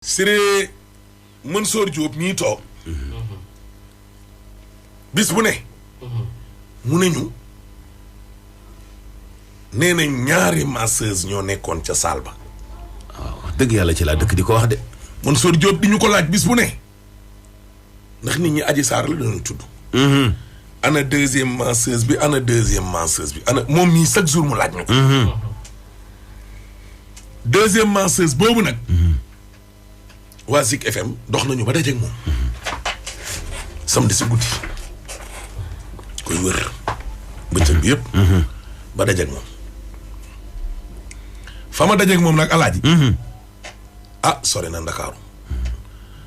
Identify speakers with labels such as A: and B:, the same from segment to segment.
A: Siré Mansour Diop ñii toog bis bu ne mu ne ñu nee na ñaari masseuse ñoo nekkoon ca saal ba.
B: waaw wax dëgg yàlla ci laa dëkk di ko wax de.
A: Mansour Diop di ñu ko laaj bis bu ne ndax nit ñi Adji Sarr la dañu tudd. ana deuxième masseuse bi ana deuxième masseuse bi ana moom mii chaque jour mu laaj ñu ko. deuxième masseuse boobu nag. waa Zik FM dox nañu ba dajeeg moom. samedi si guddi koy wër bëccëg bi yëpp. ba dajeeg moom. fa ma dajeeg moom nag alaaji. sore na Ndakaaru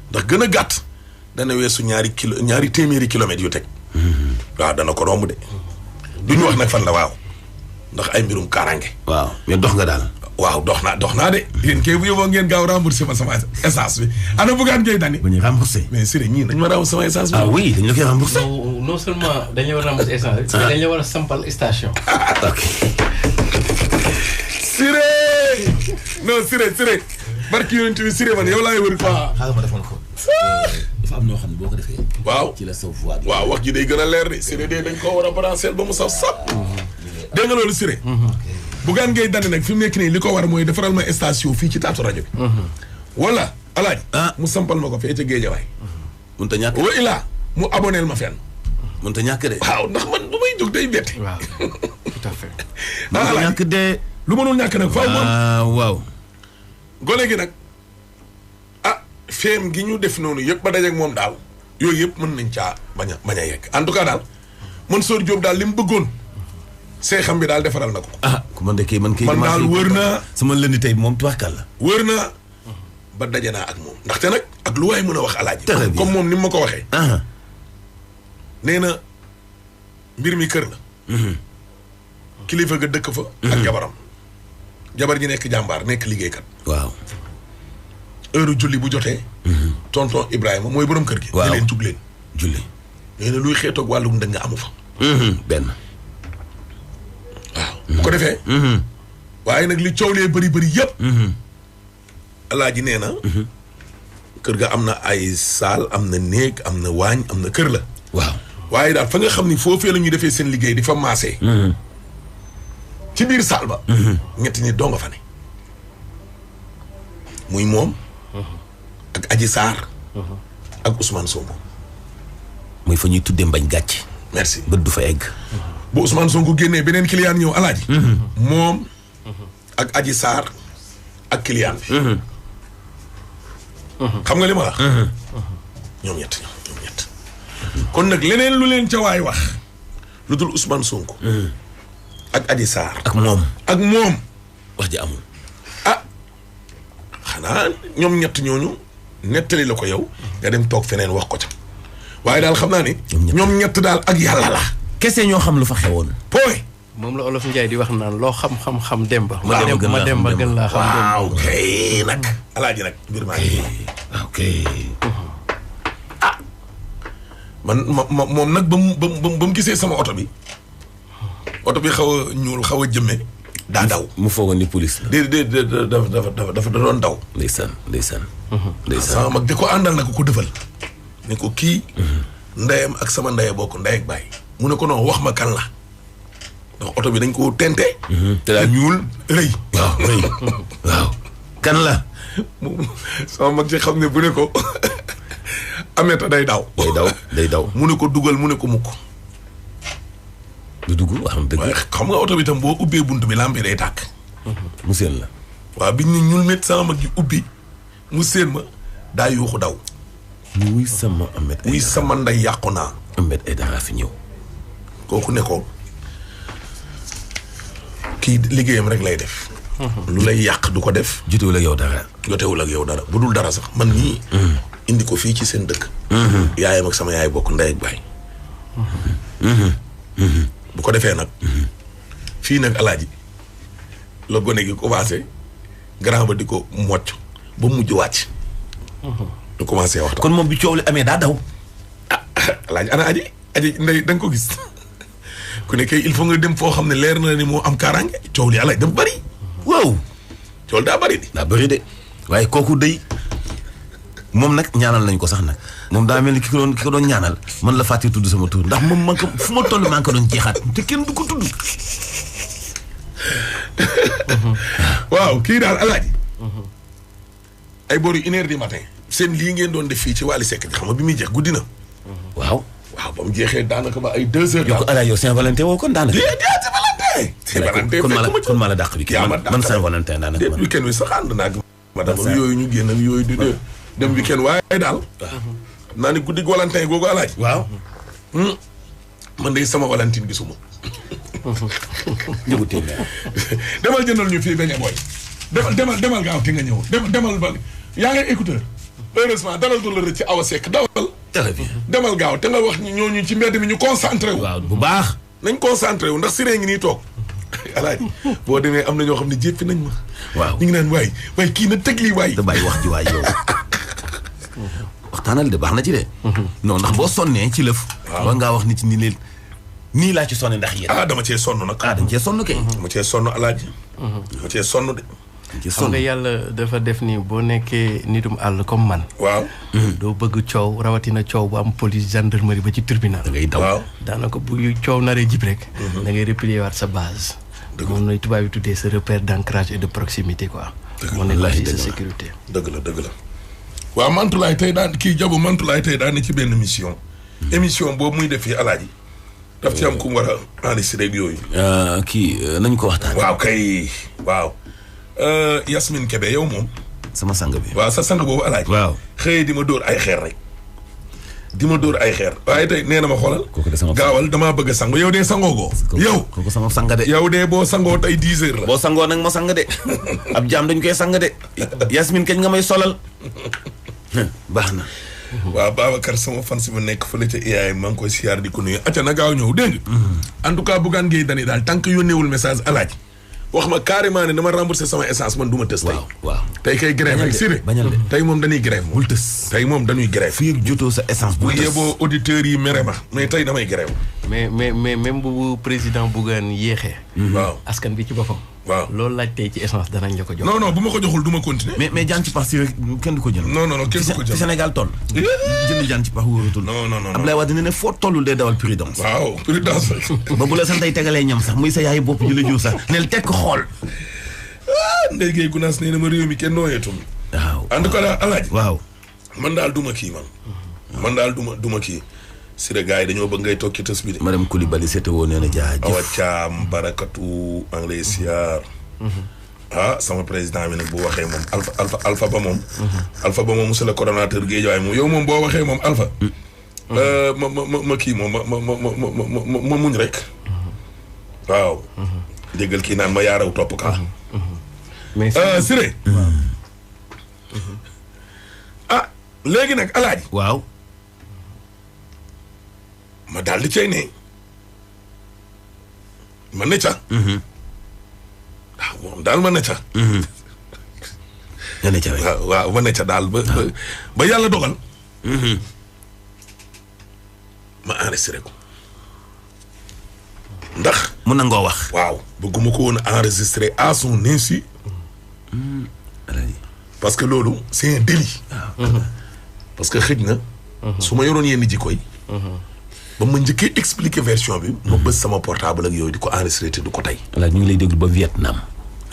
A: ndax gën a gàtt dana weesu ñaari téeméeri kilomètres yu teg. waaw dana ko romb de. du ñu wax nag fan la waaw ndax ay mbirum kaaraange.
B: waaw mais dox nga daal.
A: waaw dox naa de. yéen kay bu yóbboo ngeen gaaw remboursé ma sama essence bi ana Bougane Gueye Dany.
B: ba ñu remboursé.
A: mais Siré ñii dañu ma remboursé sama essence bi.
B: ah oui dañu la koy remboursé.
C: non seulement dañu war a remboursé essence bi. mais dañu la war a sampal station.
B: ok.
A: Siré non Siré barki yonent bi Siré man yow laay wër quoi.
B: xaaral ma defoon ko. dafa am noo xam ne boo ko defee.
A: waaw
B: ci la sa voix.
A: waaw wax ji day gën a leer de Siré de dañ koo war a brancher ba mu saf sap. dégg nga loolu Siré. Bougane Gueye Dany nag fi mu nekk nii li ko war mooy defaral ma station fii ci taatu rajo bi. wala alaaj mu sampal ma ko fee ca Géejawaay.
B: mënut a ñàkk
A: wa ilaa mu aboneel ma fenn.
B: mënut a ñàkk de.
A: waaw ndax man bu may jóg day bette.
C: waaw tout à fait.
B: mënut a ñàkk de.
A: lu mënul ñàkk nag faaw moom.
B: waaw.
A: gone gi nag feem gi ñu def noonu yëpp ba dajeeg moom daal yooyu yëpp mën nañ caa bañ a yegg en tout cas daal Mansour Diop daal li mu bëggoon seexam bi daal defaral na ko.
B: ku man de kii man kii.
A: man daal wër naa
B: sama lënd tey moom tuwaakal la.
A: wër naa ba daje naa ak moom ndaxte nag ak lu waay mën a wax alaaji. comme moom ni mu ma ko waxee. nee na mbir mi kër la. kilifa ga dëkk fa. ak jabaram. jabar ji nekk jàmbaar nekk liggéeykat.
B: waaw.
A: heure julli bu jotee. tonton Ibrahima mooy borom kër gi.
B: waaw
A: ne leen jug leen.
B: julli.
A: nee na luy xeetoog wàllum ndëng amu fa.
B: benn.
A: waaw bu ko defee. waaye nag li coow lee bëri yëpp. alaaji nee na. kër ga am na ay saal am na néeg am na waañ am na kër la.
B: waaw
A: waaye daal fa nga xam ni foofee la ñuy defee seen liggéey di fa maasee. ci biir saal ba. ñetti nit doo nga fa ne. muy moom. ak Adji Sarr. ak Ousmane Sonko.
B: muy fa ñuy tuddee mbañ gàcc.
A: merci
B: bët du fa egg.
A: bu Ousmane Sonko génnee beneen client ñëw alaaji. moom ak Adji Sarr ak client bi. xam nga li ma wax. ñoom ñett. kon nag leneen lu leen ca waay wax lu dul Ousmane Sonko. ak Adji Sarr.
B: ak moom. wax ji amul.
A: xanaa ñoom ñett ñooñu nettali la ko yow nga dem toog feneen wax ko ca waaye daal xam naa ni. ñoom ñett daal ak yàlla la.
B: kese ñoo xam lu fa xewoon.
A: pooy.
C: moom la olof Njaay di wax naan loo xam Demba.
A: waaw
C: ma Demba gën laa xam Demba.
A: waaw kay nag. alaaji nag mbir maa ngi.
B: ok.
A: man moom nag ba mu gisee sama oto bi xaw a ñuul xaw a jëmme daa daw.
B: mu foogoon ni police la.
A: dafa doon daw.
B: ndeysaan.
A: sama mag di ko àndal na ko dëfal. ne ko kii. ndeyam ak sama ndeye bokk ndey ak baay. mu ne ko non wax ma kan la. ndax oto bi dañ koo tente.
B: te daal
A: ñuul rëy.
B: waaw rëy waaw. kan la.
A: sama mag ci xam ne bu ne ko Ameta day daw.
B: day daw.
A: mu ne ko dugal mu ne ko mukk.
B: du dugg wax dëgg.
A: waaye xam nga oto bi tam boo ubbee bunt bi lampe day tàkk.
B: mu seen la.
A: waaw biñ ne ñuul met sama mag ji ubbi mu seen ma daa yuuxu daw.
B: wuy sama Ahmed Aïdara
A: wuy sama nday yàqu naa.
B: Ahmed Aïdara fi ñëw.
A: kooku ne ko kii liggéeyam rek lay def. lu lay yàq du ko def.
B: jotewul ak yow dara.
A: jotewul ak yow dara bu dul dara sax man nii. indi ko fii ci seen dëkk. yaayam ak sama yaay bokk ndey ak baay. bu ko defee nag. fii nag alaaji la gone gi commencé grand ba di ko mocc ba mujj wàcc. ñu commencé waxtaan.
B: kon moom bi coow li amee daa daw.
A: alaaji ana aji ndey da nga ko gis ku ne kay il faut nga dem foo xam ne leer na ni moo am kaaraange coow li alaaji dafa bëri.
B: waaw.
A: coow daa bëri di.
B: daa bëri de waaye kooku day moom nag ñaanal nañ ko sax nag moom daa mel ni ki ko doon ñaanal man la fàtte tudd sama tur ndax moom man ko fu ma toll maa ngi ko doon jeexaat te kenn du ko tudd.
A: waaw kii daal Alaaji. ay boru 1h du matin. seen lii ngeen doon def fii ci Wally Seck xam nga bi muy jeex guddi na.
B: waaw
A: ba mu jeexee daanaka ba ay 2h.
B: yow ko Alaaji yow Saint-Valentin woo kon daanaka.
A: Saint-Valentin
B: kon maa la dàq bi kii man Saint-Valentin daanaka man.
A: weekend wi sax ànd naa ak madame yooyu ñu génn ak yooyu di dem weekend waaye daal. naa ni guddi Valentin googu Alaaji.
B: waaw.
A: man de sama Valentine gisuma.
B: njëgu téeméer.
A: demal jëndal ñu fii beñe booy. demal gaaw te nga ñëw demal ba yaa ngi écouteur. heureusement dalal du la rëcc ci Awa Seck dawal.
B: très bien.
A: demal gaaw te nga wax ñooñu ci mbedd mi ñu concentré wu.
B: waaw bu baax.
A: nañ concentré wu ndax siree ngi nii toog. Alaaji boo demee am na ñoo xam ne jéppi nañ ma.
B: waaw
A: ñu ngi naan waay kii na teg lii waay.
B: da bàyyi wax ji waay yow. waxtaanal de baax na ci de. non ndax boo sonnee ci lëf. waaw war ngaa wax nit ñi leen nii laa ci sonne ndax yéen.
A: dama cee sonn nag.
B: dañ cee sonn kay.
A: dama cee sonn Alaaji. dama cee sonn de.
C: xam nga yàlla dafa def ni boo nekkee nitum àll comme man.
A: waaw.
C: doo bëgg coow rawatina coow bu am police gendarmerie ba ci tribunal.
B: da ngay daw
A: waaw.
C: daanaka bu coow naree jib rek. da ngay replier waat sa base. moom lay tubaab yi tuddee sa repère d'ancrage et de proximité quoi. moo nekk aussi sa sécurité.
A: dëgg la. waaw Mantoulaye tey daan kii Jabu Mantoulaye tey daan ci benn mission. émission boobu muy def fii Alaaji. daf ci am ku mu war a enregistré ak yooyu.
B: kii nañ ko waxtaan.
A: waaw kay waaw. Yasmine Kébé yow moom.
B: sama sang bi.
A: waaw sa sang boobu Alaaji.
B: waaw
A: xëy di ma dóor ay xeer rek. waaye tey nee na ma xoolal.
B: kooku de sama
A: gaawal damaa bëgg a sangu yow dee sangoo ko. yow
B: kooku sama sang de.
A: yow dee boo sangoo tey 10h la.
B: boo sangoo nag ma sang de. ab jaam dañ koy sang de. Yasmine kañ nga may solal. baax na.
A: waaw Babacar sama fan si ma nekk fële ca IAM maa ngi koy siyaar di ko nuyu acca na gaaw ñëw dégg nga. en tout cas Bougane Gueye Dany daal tant que yónneewul message Alaaji wax ma carrément ne dama remboursé sama essence man du ma tës tey.
B: waaw
A: tey kay grève rek Siré
B: bañal de
A: tey moom dañuy grève moom.
B: bul tës.
A: tey moom dañuy grève.
B: fii jotoo sa essence
A: bu
B: bul tës.
A: yeboo auditeurs yi mere ma mais tey damay grève.
C: mais même bu président Bougane yéexee.
A: waaw
C: askan bi ci boppam.
A: waaw
C: loolu laaj tey ci essence danañ la ko jox.
A: non bu ma ko joxul du ma continuer.
B: mais jaan ci pax si rek kenn du ko jënd.
A: non kenn du ko jënd
B: ci Sénégal toll. jënd jaan ci pax wóoratul.
A: non
B: Abdoulaye Wade ne foo tollul day dawal prudence.
A: waaw prudence.
B: ba bu la santay tegalee ñam sax muy sa yaay bopp ju la jur sax neel tekk xool.
A: Ndeye Gueye Gunaas nee na ma réew mi kenn nooyeetul.
B: waaw
A: en tout cas daal Alaaji.
B: waaw.
A: man daal duma kii man daal duma kii. Siré gars yi dañoo bëgg ngay toog ci tës bi de.
B: madame Coulibaly seete woo nee na jaajëf.
A: Awa Thiam barakatu anglais siyaar. sama président bi nag bu waxee moom alpha ba moom. alpha ba moom monsieur le coordonnateur Guédiawaye moom yow moom boo waxee moom alpha. ma kii moom ma muñ rek. waaw. déggal kii naan ma yaaraw topp ka.
C: mais
A: Siré. léegi nag Alaaji.
B: waaw.
A: ma daal di cay ne. ma ne ca. moom daal ma ne ca.
B: nga ne ca rek.
A: waaw ma ne ca daal ba yàlla dogal. ma enregistré ko. ndax.
B: mun na ngoo wax.
A: waaw bëgguma ko woon enregistré à son insu. parce que loolu c'est un délit. parce que xëj na. su ma yoroon yenn jikko yi. ba ma njëkkee expliquer version bi. ma bës sama portable ak yooyu di ko enregistré te du ko tey.
B: voilà ñu ngi lay déglu ba Vietnam.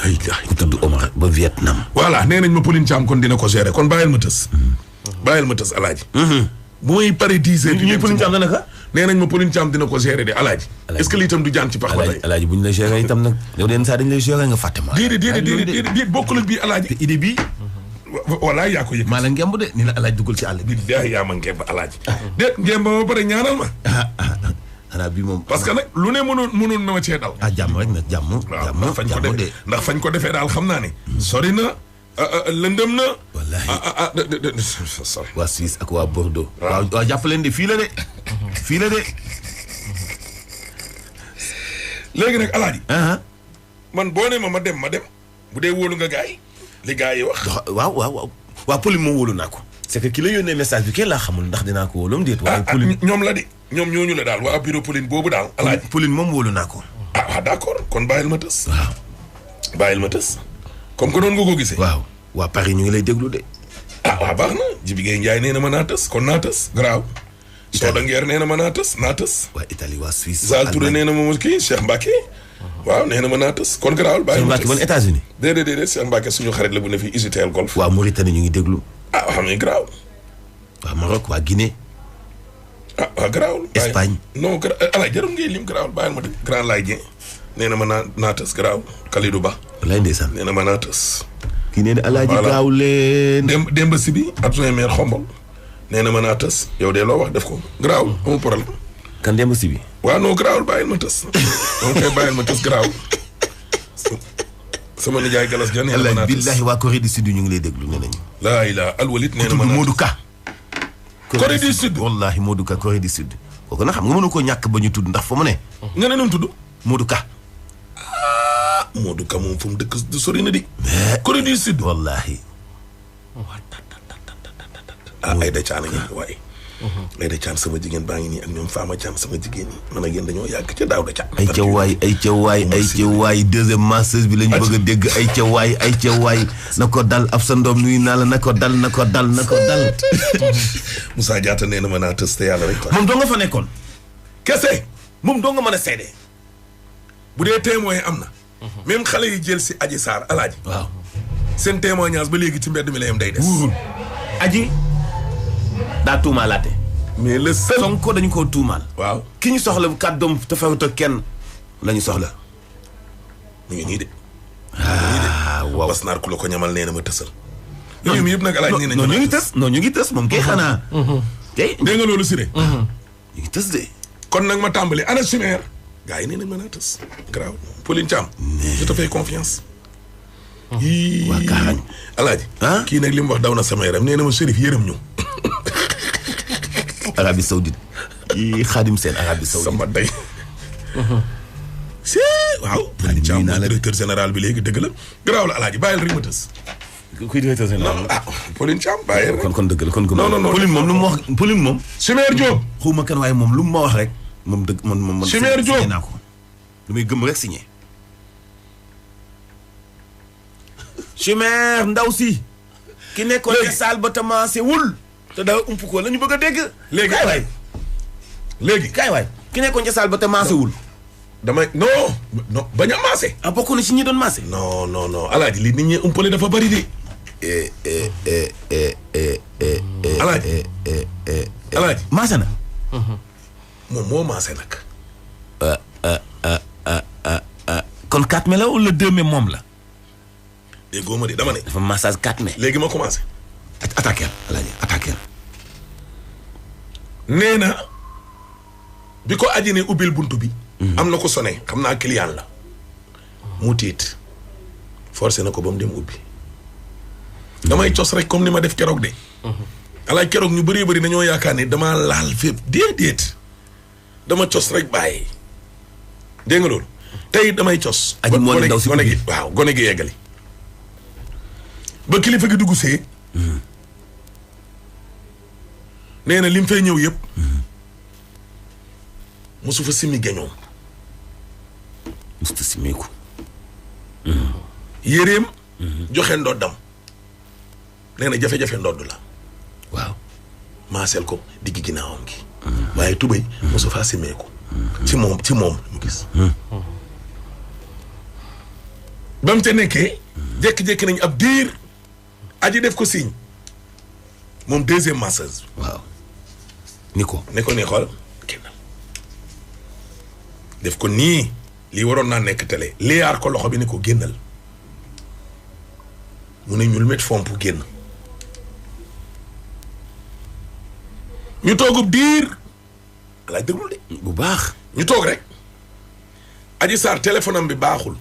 A: ay
B: ku tudd Omar ba Vietnam.
A: voilà nee nañ ma Pauline Thiam kon dina ko gérer kon bàyyil ma tës. Alaaji. bu may pare 10 heures.
B: ñuy Pauline Thiam naka.
A: nee nañ ma Pauline Thiam dina ko gérer de Alaaji. est-ce que lii itam du jaan ci pax ba tey.
B: Alaaji bu ñu la gérer itam nag. yow de saa dañ lay gérer nga fàtte ma.
A: déedéet bokkul ak bii Alaaji.
B: te idée bii.
A: walaay yaa ko yëg.
B: maa la ngemb de ni la Alaaji dugal ci àll bi.
A: yaa ma ngemb Alaaji. déet ngemb ba pare ñaanal ma.
B: xanaa bii moom.
A: parce que nag lu ne mënoon na ma cee dal.
B: jàmm rek nag jàmm.
A: waaw ndax fañ ko defee daal xam naa ne. sori na lëndëm na.
B: wallaahi waa Suisse ak waa Bordeaux. waaw jàpp leen de fii la de. fii la de.
A: léegi nag Alaaji. man boo ne ma dem bu dee wóolu nga gars yi li gars yi wax.
B: waaw Pauline moom wóolu naa ko. c'est que ki la yónnee message bi kenn laa xamul ndax dinaa ko wóoloom déet. waaye Pauline
A: ñoom la de ñoom ñooñu la daal waa bureau Pauline boobu daal. Alaaji
B: Pauline moom wóolu naa ko.
A: d'accord kon bàyyil ma tës.
B: waaw
A: bàyyil ma tës. comme que noonu nga ko gisee.
B: waaw waa Paris ñu ngi lay déglu de.
A: waaw baax na Jibi Gueye Ndiaye nee na ma naa tës kon naa tës garaaw. Soda Nguer nee na ma naa tës naa tës.
B: waa Italie waa Suisse.
A: Zal Touré nee na ma kii Cheikh Mbacke. waaw nee na ma naa tës kon garaawul bàyyi ma tës.
B: Cheikh Mbacke ban États-Unis.
A: déedéet Cheikh Mbacke suñu xarit la bu ne fii Isitel Golf.
B: waa Mauritanie ñu ngi déglu.
A: xam nga garaaw.
B: waa Maroc waa Guinée.
A: waaw garaawul.
B: Espagne.
A: non alaay jarul ngay lim garaawul bàyyil ma dëgg. Grand Laye Dieng nee na ma naa tës garaawul. Kalidou Ba.
B: walaay ndeysaan.
A: nee na ma naa tës.
B: kii nee na Alaaji gaaw leen.
A: Demba Sibi adjoint maire Xombol. nee na ma naa tës yow de loo wax def ko garaawul amul problème.
B: kan Demba Sibi.
A: waaw non garaawul bàyyil ma tës. donc kay bàyyil ma tës garaawul. sama nijaay Galas Dia nee na ma naa tës.
B: billahi waa Corée du Sud ñu ngi lay déglu nee nañu.
A: laa ilaa alwalit nee na ma naa tës
B: Modou Ka.
A: Corée du Sud
B: wallahi Modou Ka Corée du Sud. kooku nag xam nga mënu ko ñàkk ba ñu tudd ndax fa mu ne.
A: nga ne nu mu tudd.
B: Modou Ka.
A: Modou Ka moom fu mu dëkk du sori na di. Corée du Sud.
B: wallahi.
A: Aïda Thiam ngi waaye. Aïda Thiam sama jigéen baa ngi nii ak ñoom Fama Thiam sama jigéen ñi man ak yéen dañoo yàgg ca Daouda Thiam.
B: ay ca waay deuxième masseuse bi la ñu bëgg a dégg ay ca waay na ko dal ab sa ndoom nuyu naa la na ko dal.
A: Moussa Diatta nee na ma naa tës te yàlla rek.
B: moom doo nga fa nekkoon.
A: kese.
B: moom doo nga mën a seede.
A: bu dee témoin am na. même xale yi jël si Adji Sarr alaaji.
B: waaw
A: seen témoignage ba léegi ci mbedd mi la yem day des.
B: wuurul Adji daa tuumaalaate.
A: mais le seul.
B: Sonko dañu koo tuumaal.
A: waaw
B: ki ñu soxla bu kàddoom te fawut ak kenn la ñu soxla.
A: ñu ngi nii de.
B: waaw
A: bas naar ku la ko ñamal nee na ma tësal. ñoom yëpp nag alaaji nee nañu
B: ñu ngi tës ñu ngi tës moom kay xanaa. kay
A: dégg nga loolu Siré.
B: ñu ngi tës de.
A: kon nag ma tàmbali ana chimère. gars yi nee nañ ma naa tës. garaaw Pauline Thiam. je te fais confiance.
B: waa Kaarañ.
A: alaaji. kii nag li mu wax daw na sama yaram nee na ma Chérif yërëm ñu.
B: Arabie Saoudite. kii Xaadim Seen Arabie Saoudite.
A: sama day. waaw. Pauline Thiam mooy directeur général bi léegi dëgg la. garaaw la alaaji bàyyil rek ma tës.
B: kuy directeur général.
A: Pauline Thiam bàyyil rek.
B: kon dëgg la kon.
A: non
B: Pauline moom lu mu wax Pauline moom.
A: Chimère Diop.
B: xawma kan waaye moom lu mu ma wax rek. moom dëgg man
A: Chimère Diop
B: naa ko. lu muy gëm rek signé. Chimère ndaw si. ki nekkoon ca saal ba tamaase wul. te daa ump ko la ñu bëgg a dégg.
A: léegi
B: kaay waay ki nekkoon ca saal ba tamaase wul.
A: damay non bañ a maase.
B: bokk na ci ñi doon maase.
A: non alaaji li nit ñi umpale dafa bari de. alaaji
B: maase na.
A: moom moo maase nag.
B: kon 4 mai la wala 2 mai moom la.
A: déggoo ma de dama ne.
B: dafa massage 4 mai.
A: léegi ma commencé.
B: attaqué alaaji attaqué.
A: nee na bi ko aji ne ubbil buntu bi. am na ko sonné xam naa client la. mu tiit forcé na ko ba mu dem ubbi. damay cos rek comme ni ma def keroog de. alaaj keroog ñu bëree bëri dañoo yaakaar ne damaa laal fépp déedéet dama cos rek bàyyi. dégg nga loolu. tey damay cos.
B: aji moo ne ndaw si
A: gone gi waaw gone gi yeggali. ba kilifa gi dugg see. nee na lim fay ñëw yëpp. mosu fa simi geñoom.
B: musta simiku.
A: yéreem. joxe ndoddam. nee na jafe-jafe ndodd la.
B: waaw.
A: maaseel ko digg ginnaawam gi. waaye tubéy mosu faa simeeku. ci moom mu gis. ba mu ca nekkee. jékki-jékki nañ ab diir. aji def ko signe. moom deuxième masseuse.
B: waaw. ni ko
A: nii xool génnal. def ko nii lii waroon naa nekk télé liyaar ko loxo bi ni ko génnal. mu ne ñul met fomp génn. ñu toogub diir. alaaj déglul de.
B: bu baax.
A: ñu toog rek. Adji Sarr téléphone am bi baaxul.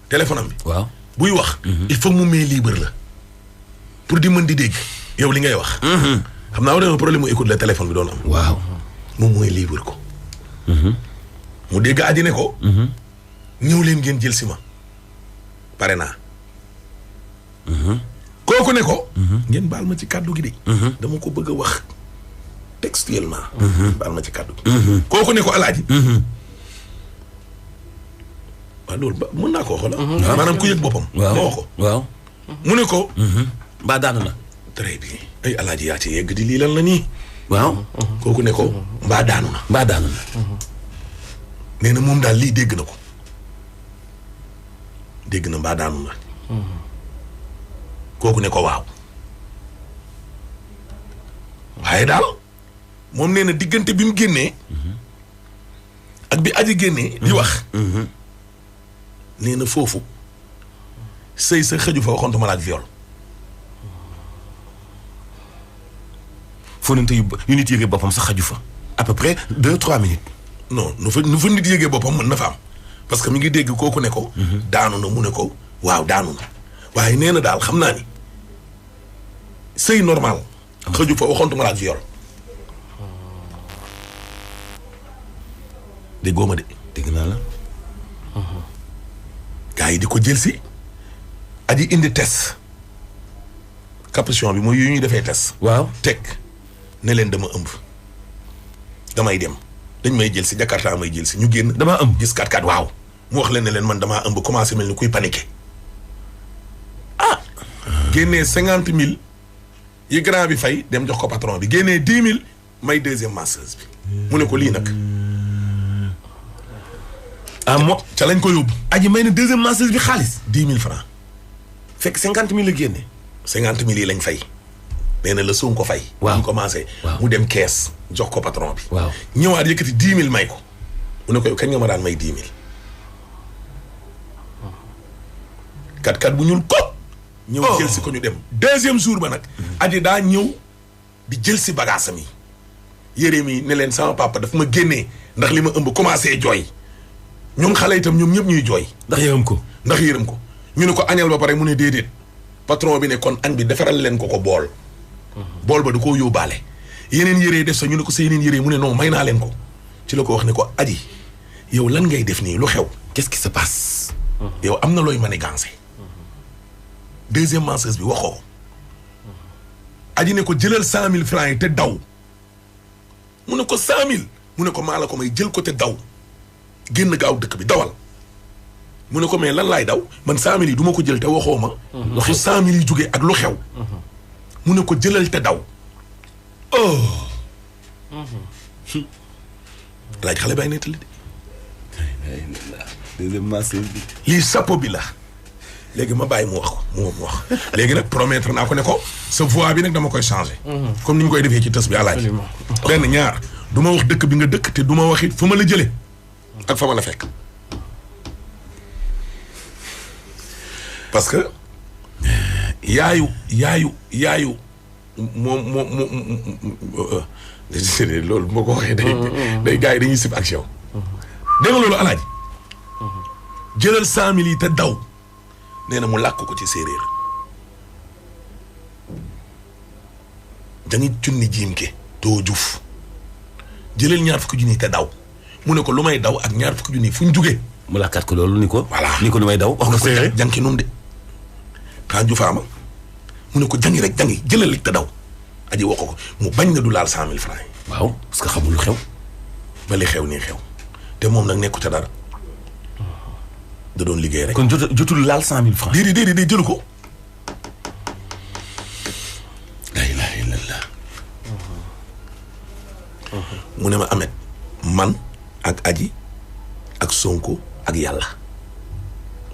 A: téléphone am bi.
B: waaw
A: buy wax. il faut mu mee libre la. pour di mën di dégg. yow li ngay wax. xam naa war na problème mu écoute la téléphone bi doon am.
B: waaw.
A: moom mooy libre ko. mu dégg Adji ne ko. ñëw leen ngeen jël si ma. pare naa. kooku ne ko. ngeen baal ma ci kàddu gi de. dama ko bëgg a wax textuellement. baal ma ci kàddu gi. kooku ne ko alaaji. waaw loolu ba mën naa koo xoolal. maanaam ku yëg boppam.
B: waaw
A: moo ko.
B: waaw.
A: mu ne ko.
B: mbaa daanu na.
A: très bien ay alaaji yaa ci yegg di lii lan la nii.
B: waaw.
A: kooku ne ko mbaa daanu na.
B: mbaa daanu na.
A: nee na moom daal lii dégg na ko. dégg na mbaa daanu na. kooku ne ko waaw. waaye daal moom nee na diggante bi mu génnee. ak bi aji génnee. di wax. nee na foofu sëy sa xëju fa waxoon ma ak viol.
B: foo nante yu nit yëgee boppam sax xaju fa. à peu près 2-3 minutes.
A: non nu fa nit yëgee boppam mën na fa am parce que mi ngi dégg kooku ne ko. daanu na mu ne ko waaw daanu na. waaye nee na daal xam naa ni sëy normal. xëju fa waxoon ma ak viol. déggoo ma de.
B: dégg naa la.
A: gars yi di ko jël si. aji indi test. capuchon bi mooy yu ñuy defee test.
B: waaw
A: teg ne leen dama ëmb. damay dem dañ may jël si Jakarta may jël si ñu génn.
B: damaa ëmb
A: gis 4-4 waaw. mu wax leen ne leen man damaa ëmb commencé mel ni kuy paniqué. ah. génnee 50 000 yi grand bi fay dem jox ko patron bi génnee 10 000 may deuxième masseuse bi. mu ne ko lii nag.
B: ah mo
A: ca lañ ko yóbbu.
B: aji may na deuxième masseuse bi xaalis.
A: 10 000 francs.
B: fekk 50 000 la génne.
A: 50 000 yi lañ fay. nee na la soog ko fay.
B: waaw
A: ñu commencé. mu dem kees jox ko patron bi.
B: waaw
A: ñëwaat yëkkati 10 000 may ko. mu ne ko kañ nga ma daan may 10 000. 4-4 bu ñuul ko. ñëw jël si ko ñu dem. deuxième jour ba nag. aji daa ñëw di jël si bagaasam yi. yére mi ne leen sama papa daf ma génnee ndax li ma ëmb commencé jooy. ñoom xale itam ñoom ñëpp ñuy jooy.
B: ndax yërëm ko.
A: ndax yërëm ko ñu ne ko añal ba pare mu ne déedéet. patron bi ne kon añ bi defaral leen ko bool. bool ba da koo yóbbaale. yeneen yére def sa ñu ne ko sa yeneen yére mu ne non may naa leen ko. ci la ko wax ne ko aji yow lan ngay def nii lu xew.
B: qu'est-ce qui se passe.
A: yow am na looy manigancé. deuxième masseuse bi waxoo. aji ne ko jëlal 100 000 francs yi te daw. mu ne ko 100 000 mu ne ko maa la ko may jël ko te daw. génn gaaw dëkk bi dawal. mu ne ko mais lan laay daw man 100 000 yi du ma ko jël te waxoo ma. fu 100 000 yi jógee ak lu xew. mu ne ko jëlal te daw. laaj xale bay nettali de.
B: deuxième masseuse bi.
A: lii sapo bi la. léegi ma bàyyi mu wax ko mu wax léegi nag promettre naa ko ne ko sa voix bi nag dama koy changer. comme ni ñu koy defee ci tës bi àlaaj. benn ñaar du ma wax dëkk bi nga dëkk te du ma wax it fu ma la jëlee. ak fa ma la fekk. parce que yaayu moom loolu moo ko waxee day gars yi dañuy sib action. dégg nga loolu alaaji. jëlal 100 000 yi te daw. nee na mu làkk ko ci séeréer. dañuy junni jiimke doo juuf. jëlal ñaar fukki junni te daw. mu ne ko lu may daw ak ñaar fukki junni fu ñu jugee.
B: mu làkkaat ko loolu ni ko.
A: voilà
B: ni ko lu may daw wax nga séeréer
A: jànki num de. xanaa jufaama mu ne ko jangi rek jangi jëlal te daw. aji wax ko mu bañ na du laal 100 000 francs yi.
B: waaw parce que xamul lu xew.
A: ba li xew nii xew. te moom nag nekku ca dara. da doon liggéey rek.
B: kon jotul laal 100 000 francs.
A: déedéet jëlu ko.
B: la ilaha illallah.
A: mu ne ma Ahmed man ak aji ak Sonko ak yàlla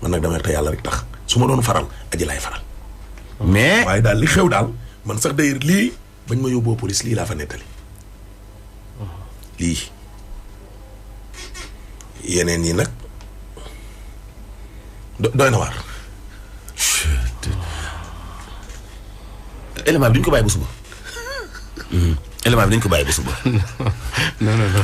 A: man nag damay te yàlla rek tax su ma doon faral aji laay faral.
B: mais
A: waaye daal li xew daal man sax day lii bañ ma yóbboo police lii laa fa nettali. lii yeneen yi nag doy na waar.
B: élément bi duñ ko bàyyi ba suba. élément bi dañ ko bàyyi ba suba.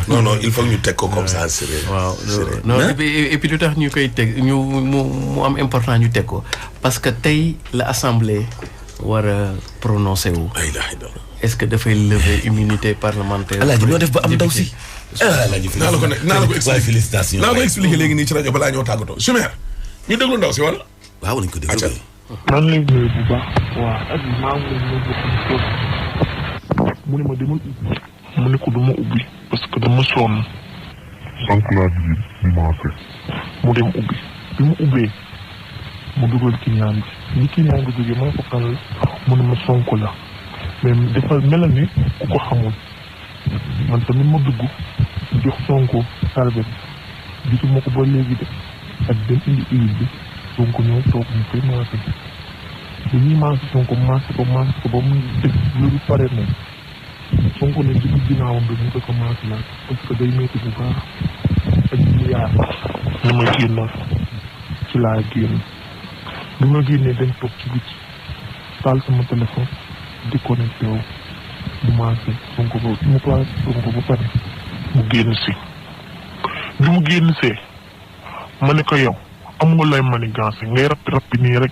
A: non il faut ñu teg ko comme ça.
C: waaw non et puis lu tax ñu koy teg ñu mu am important ñu teg ko parce que tey la assemblée war a prononcé wu. est-ce que dafay lever immunité parlementaire.
B: alaaji noo def ba am ndaw si. alaaji
A: naa la ko ne naa la ko expliqué
B: félicitation.
A: naa ko expliqué léegi nii ci rajo balaa ñoo tàggatoo Chimère ñu déglu ndaw si wala.
B: waaw nañ ko déglu.
D: man lay nuyu bu baax. waaw ak maa ngi leen mu ne ma demal ubbi. mu ne ko duma ubbi parce que dama sonn. sànq laa di commencé. mu dem ubbi bi mu ubbee mu dugal ci ñaan bi li kii naa nga jógee ma ne ko kan la mu ne ma Sonko la mais dafa mel ni ku ko xamul man tamit ma dugg jox Sonko salbe bi gisuma ko ba léegi de ak dem indi huile bi Sonko ñëw toog ñu koy maase bu ñuy maase Sonko maase ko ba mu def lu pare moom Sonko ne diggu ginnaawam bi mu ko commencé laaj parce que day métti bu baax ak ñu yaar ni ma génnoon ci laa génn bi ma génnee dañ toog ci biti taal sama téléphone di connecté wu commencé Sonko ba mu placé Sonko ba pare mu génn si bi mu génn see ma ne ko yow am nga lay manigancé ngay rappi nii rek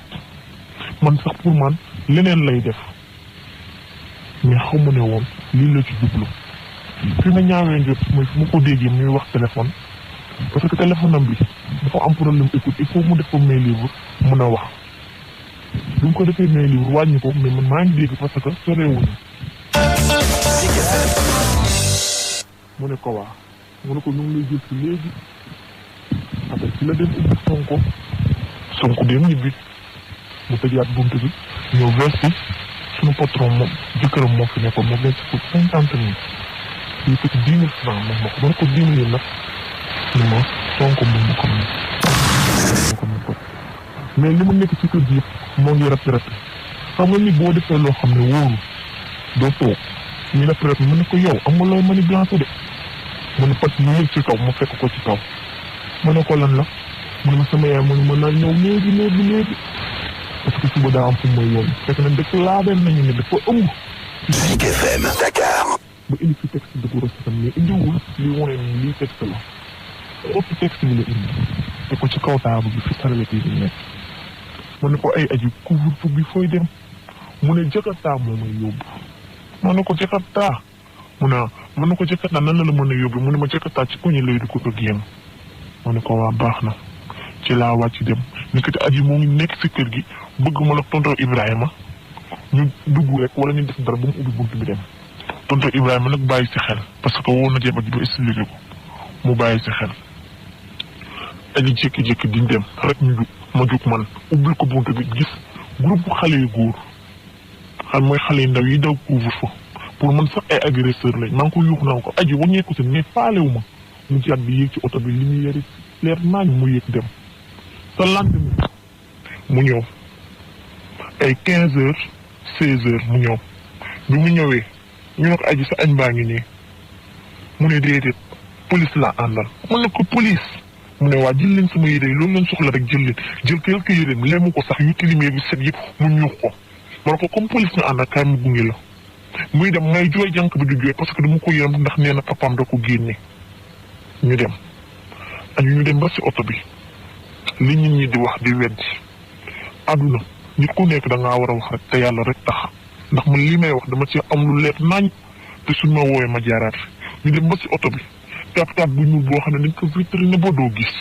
D: man sax pour man leneen lay def mais xamu ne woon lii la ci jublu fi ma ñaawee njot mooy fi ma ko déggee muy wax téléphone parce que téléphone am bi dafa am problème écoute il faut mu def ko main libre mun a wax bi mu ko defee main libre wàññi ko mais man maa ngi dégg parce que sorewuñu mu ne ko waa mu ne ko ñu ngi lay jël si léegi après ci la dem ubbi Sonko dem ñibbi mu tëjaat buntu bi ñëw versi suñu patron moom jëkkëram moo fi nekkoon moom lañ ci 50 000 yi fekk 10 000 francs moom moo ko mën ko 10 000 nag ni ma Sonko moom ma ko mën mais li mu nekk ci kër gi yëpp moo ngi rap xam nga ni boo defee loo xam ne wóoru doo toog ñu rap mu ne ko yow am nga looy mani blanco de mu ne pat ñu yëg ci kaw mu fekk ko ci kaw mu ne ko lan la mu ne ma sama yaay mu ne ma naa ñëw léegi parce que suba daa am fu mooy yoon fekk na dëkk laabeel nañu ne dafa ëmb
E: Zik FM Dakar
D: ba indi fi texte de gros tam mais indiwul li wane ni lii texte la ëpp texte bi la indi te ko ci kaw taabu bi fi saralete yi nekk mu ne ko ay aji couvre-feu bi fooy dem mu ne Jakarta moo may yóbbu mu ne ko Jakarta mu ne ko Jakarta nan la mën a yóbbu mu ne ma Jakarta ci koñi lay du ko ko génn mu ne ko waa baax na ci laa wàcc dem nekkati aji moo ngi nekk si kër gi bëgg ma la tonton Ibrahima ñu dugg rek wala ñu def dara ba mu ubbi bunt bi dem tonton Ibrahima nag bàyyi si xel parce que woo na jéem aji ba expliqué ko mu bàyyi si xel aji jékki-jékki diñ dem rek ñu jug ma jug man ubbil ko bunt bi gis groupe xale yu góor xam mooy xale yu ndaw yi daw couvre-feu pour man sax ay agresseur lañ maa ngi ko yuux naa ko aji waññeeku si mais faalewu ma mu jaat bi yéeg ci oto bi li muy yari leer naañ mu yéeg dem sa lendemain mu ñëw ay 15 heures 16 heures mu ñëw bi mu ñëwee ñu ne ko aji sa añ baa ngi nii mu ne déedéet police laa àndal mu ne ko police mu ne waa jël leen sama yére yi loolu lañ soxla rek jël leen jël quelque yéreem lemu ko sax yu tilimee bi set yëpp mu ñuux ko ma ne ko comme police nga àndal kaay mu gunge la muy dem may jooy jànk bi du jooy parce que dama ko yërëm ndax nee na papaam da ko génne ñu dem ñu dem ba si oto bi li nit ñi di wax di weddi àdduna nit ku nekk da ngaa war a wax rek te yàlla rek tax ndax man li may wax dama ci am lu leer nañ te suñ ma woowee ma jaaraat ñu dem ba si oto bi taat bu ñuul boo xam ne dañ ko vitrine ba doo gis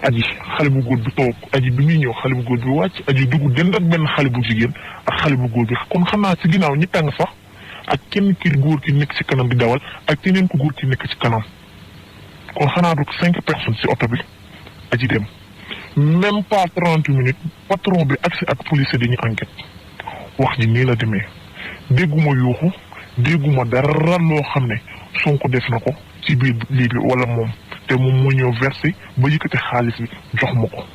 D: aji xale bu góor bi toog aji bi muy ñëw xale bu góor bi wàcc aji dugg dend ak benn xale bu jigéen ak xale bu góor bi kon xam naa si ginnaaw ñi tàng sax ak kenn ki góor ki nekk si kanam di dawal ak keneen ku góor ki nekk ci kanam kon xanaa du 5 personnes si oto bi aji dem même pas 30 minutes patron bi agsi ak police dañuy enquête wax ji nii la demee dégguma yuuxu dégguma dara loo xam ne Sonko def na ko ci biir lii bi wala moom te moom moo ñëw versé ba yëkkati xaalis bi jox ma ko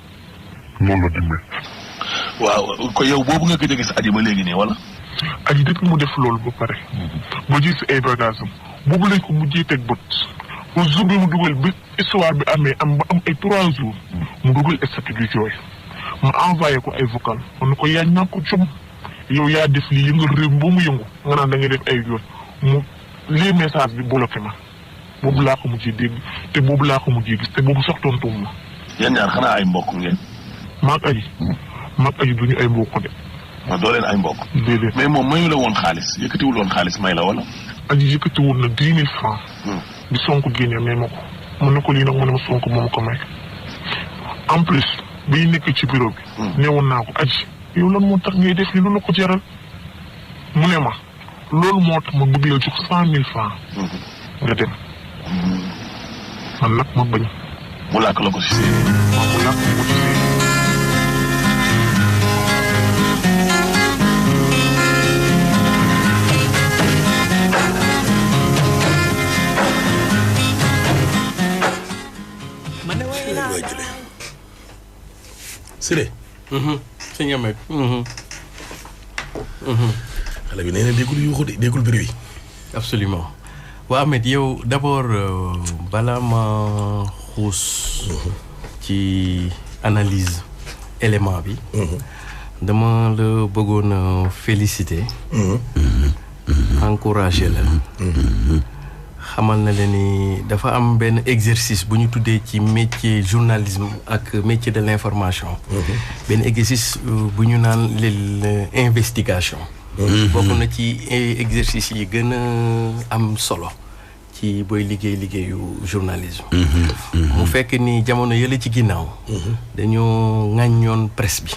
D: noonu la demee.
E: waaw ko yow boobu nga gëj a gis aji ba léegi nii wala.
D: aji depuis mu def loolu ba pare. ba gis ay bagages am boobu lañ ko mujjee teg bët. ba jour bi mu dugal bi histoire bi amee am ba am ay 3 jours. mu dugal statut du jooy. ma envoyé ko ay vocal man ne ko yaa ñàkk ko jom yow yaa def lii yëngal réew mi ba mu yëngu nga naan da ngay def ay yoon mu lii message bi bloqué ma boobu laa ko mujjee dégg te boobu laa ko mujjee gis te boobu sax tontuwul ma.
E: yéen ñaar xanaa ay mbokk ngeen.
D: maag aji duñu ay mbokk de.
E: ma doo leen ay mbokk.
D: déedéet
E: mais moom mayu la woon xaalis yëkkatiwul woon xaalis may la wala.
D: aji yëkkatiwul na 10 000 francs. di Sonko génnee may ma ko. mën na ko lii nag mu ne ma Sonko moom ko may. en plus biy nekk ci bureau bi. neewoon naa ko aji yow lan moo tax ngay def li lu la ko jaral. mu ne ma loolu moo tax ma bëgg la jox 100 000 francs. nga dem. man nag ma bañ.
E: mu làkk la ko si.
D: waaw mu làkk ma ko ci
A: Siré.
C: sëñ Ahmed.
A: xale bi nee na déggul yuuxu de déggul bruit.
C: absolument waa Ahmed yow d'abord balaa ma xuus. ci analyse élément bi. dama la bëggoon féliciter. encourager la. xamal na leen ni dafa am benn exercice bu ñu tuddee ci métier journalisme ak métier de l'information. benn exercice bu ñu naan l'investigation. bokk na ci exercice yi gën a am solo ci booy liggéeyu journalisme. mu fekk ni jamono yële ci ginnaaw. dañoo ŋàññoon presse bi.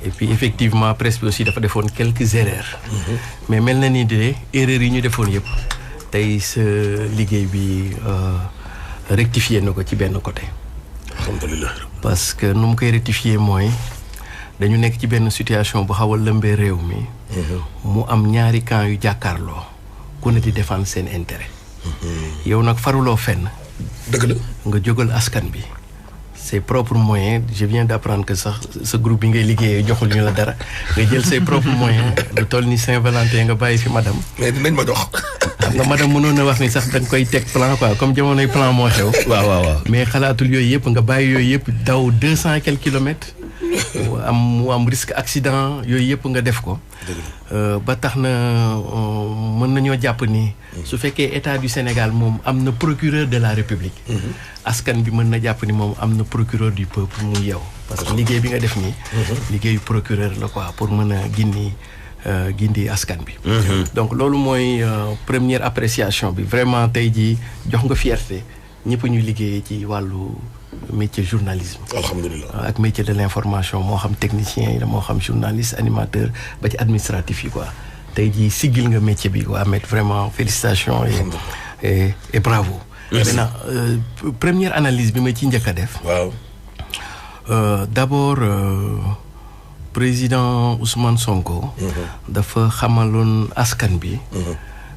C: et puis effectivement presse bi aussi dafa defoon quelques erreurs. mais mel na ni de erreurs yi ñu defoon yëpp. tey sa liggéey bi rectifier na ko ci benn côté.
A: alhamdulilah.
C: parce que nu mu koy rectifier mooy dañu nekk ci benn situation bu xaw a lëmbee réew mi. mu am ñaari camp yu jàkkaarloo ku ne di défendre seen intérêt. yow nag faruloo fenn.
A: dëgg la.
C: nga jógal askan bi. ses propres moyens je viens d'apprendre que sax sa groupe bi ngay liggéeyee joxul ñu la dara nga jël ses propres moyens lu toll ni Saint-Valentin nga bàyyi fi madame.
A: mais dinañ ma jox.
C: xam nga madame mënoon na wax ni sax dañ koy teg plan quoi comme jamonoy plan moo xew.
B: waaw.
C: mais xalaatul yooyu yëpp nga bàyyi yooyu yëpp daw 200 et quelques kilomètres. mu am risque accident yooyu yëpp nga def ko. ba tax na mën nañoo jàpp ni. su fekkee état du Sénégal moom am na procureur de la République. askan bi mën na jàpp ni moom am na procureur du peuple mu yow. parce que liggéey bi nga def nii. liggéeyu procureur la quoi pour mën a gindi askan bi. donc loolu mooy première appréciation bi vraiment tey jii jox nga fierté ñëpp ñu liggéeyee ci wàllu métier journalisme.
A: alhamdulilah.
C: ak métier de l'information moo xam technicien yi la moo xam journaliste animateur ba ci administratif yi quoi tey jii siggil nga métier bi quoi Ahmed vraiment félicitations et bravo. maintenant première analyse bi ma ci njëkk a def.
A: waaw.
C: d'abord président Ousmane Sonko. dafa xamaloon askan bi.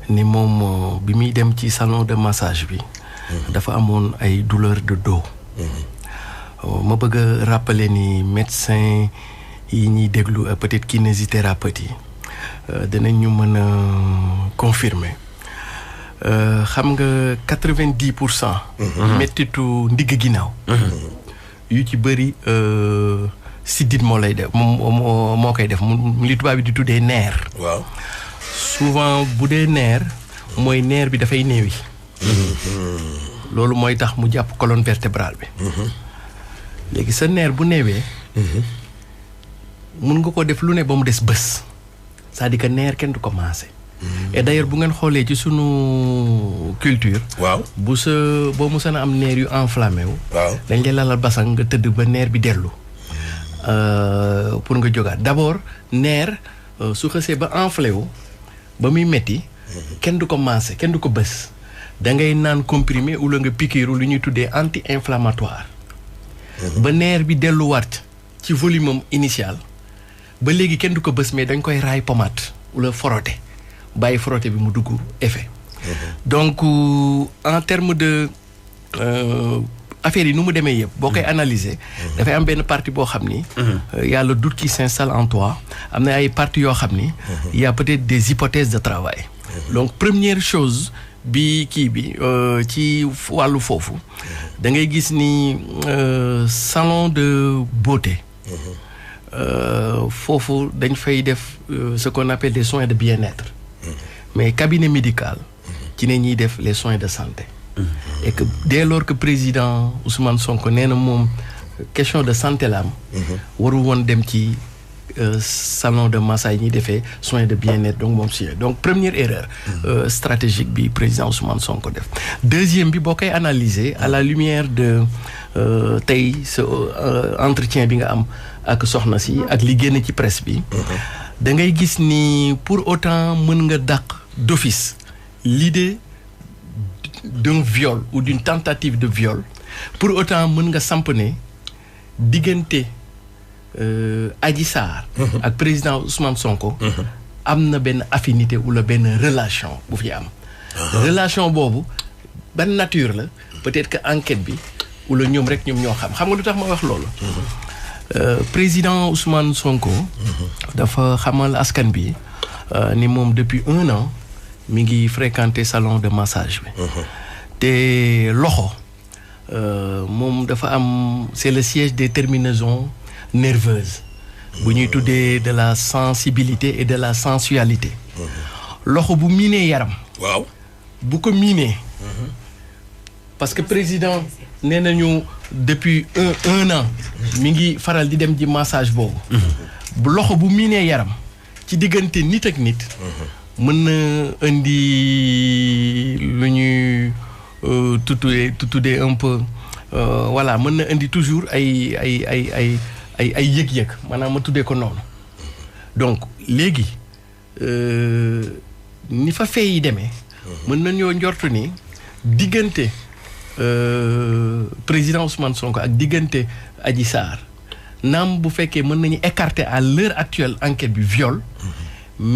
C: ni moom bi muy dem ci salon de massage bi. dafa amoon ay douleur de dos. ma bëgg a rappeler ni médecin yi ñuy déglu peut-être kinésithérapeute yi dinañ ñu mën a confirmer xam nga 90%. mettitu ndigg ginnaaw. yu ci bëri siddit moo lay def moo koy def mu li tubaab bi di tuddee nerf.
A: waaw.
C: souvent bu dee nerf mooy nerf bi dafay néewi. loolu mooy tax mu jàpp colonne vertébrale bi. léegi sa nerf bu neewee. mun nga ko def lu ne ba mu des bés. c'est-à-dire que nerf kenn du ko maase. et d'ailleurs bu ngeen xoolee ci sunu culture.
A: waaw.
C: boo musa na am nerf yu enflammé wu.
A: waaw.
C: dañ lay lalal basang nga tëdd ba nerf bi dellu. pour nga jógaat d'abord nerf su xësee ba enflé wu ba muy metti kenn du ko maase kenn du ko bës. da ngay naan comprimé wala nga piqûre lu ñuy tuddee anti-inflammatoire. ba nerf bi delluwaat ci volume am initial. ba léegi kenn du ko bës mais dañ koy raay pommade wala frotter bàyyi frotter bi mu dugg effet. donc en terme de affaire yi nu mu demee yëpp boo koy analyser. dafay am benn partie boo xam ni. y a le doute qui s'installe en toi am na ay parties yoo xam ni. y a peut-être des hypothèses de travail. donc première chose bi kii bi ci wàllu foofu. da ngay gis ni salon de beauté. foofu dañ fay def ce qu'on appelle des soins de bien-être. mais cabinet médical. ci ne ñuy def les soins de santé. et que dès lors que président Ousmane Sonko nee na moom question de santé la am. waru woon dem ci salon de massage yi ñuy defee soins de bien-être donc moom si donc première erreur. stratégique bi président Ousmane Sonko def. deuxième bi boo koy analyser à la lumière de tey ce entretien bi nga am ak soxna si ak li génn ci presse bi. da ngay gis ni pour autant mën nga dàq d'office l'idée d'un viol ou d'une tentative de viol pour autant mën nga samp ne diggante Adji Sarr ak président Ousmane Sonko am na benn affinité wala benn relation bu fi am. relation boobu ban nature la peut-être que enquête bi wala ñoom rek ñoom ñoo xam nga lu tax ma wax loolu. président Ousmane Sonko. dafa xamal askan bi ni moom depuis 1 an mi ngi fréquenter salon de massage bi. te loxo moom dafa am c'est le siège des terminaisons nerveuses. bu ñuy tuddee de la sensibilité et de la sensualité. loxo bu miinee yaram.
A: waaw
C: bu ko miinee. parce que président nee nañu depuis un an mi ngi faral di dem ji massage boobu. bu loxo bu miinee yaram ci diggante nit ak nit. mën na indi lu ñuy tuddee un peu voilà mën na indi toujours ay yëg-yëg maanaam ma tuddee ko noonu. donc léegi ni fa fee yi demee. mën nañoo njortu ni diggante président Ousmane Sonko ak diggante Adji Sarr naam bu fekkee mën nañu écarter à l'heure actuelle enquête bi viol.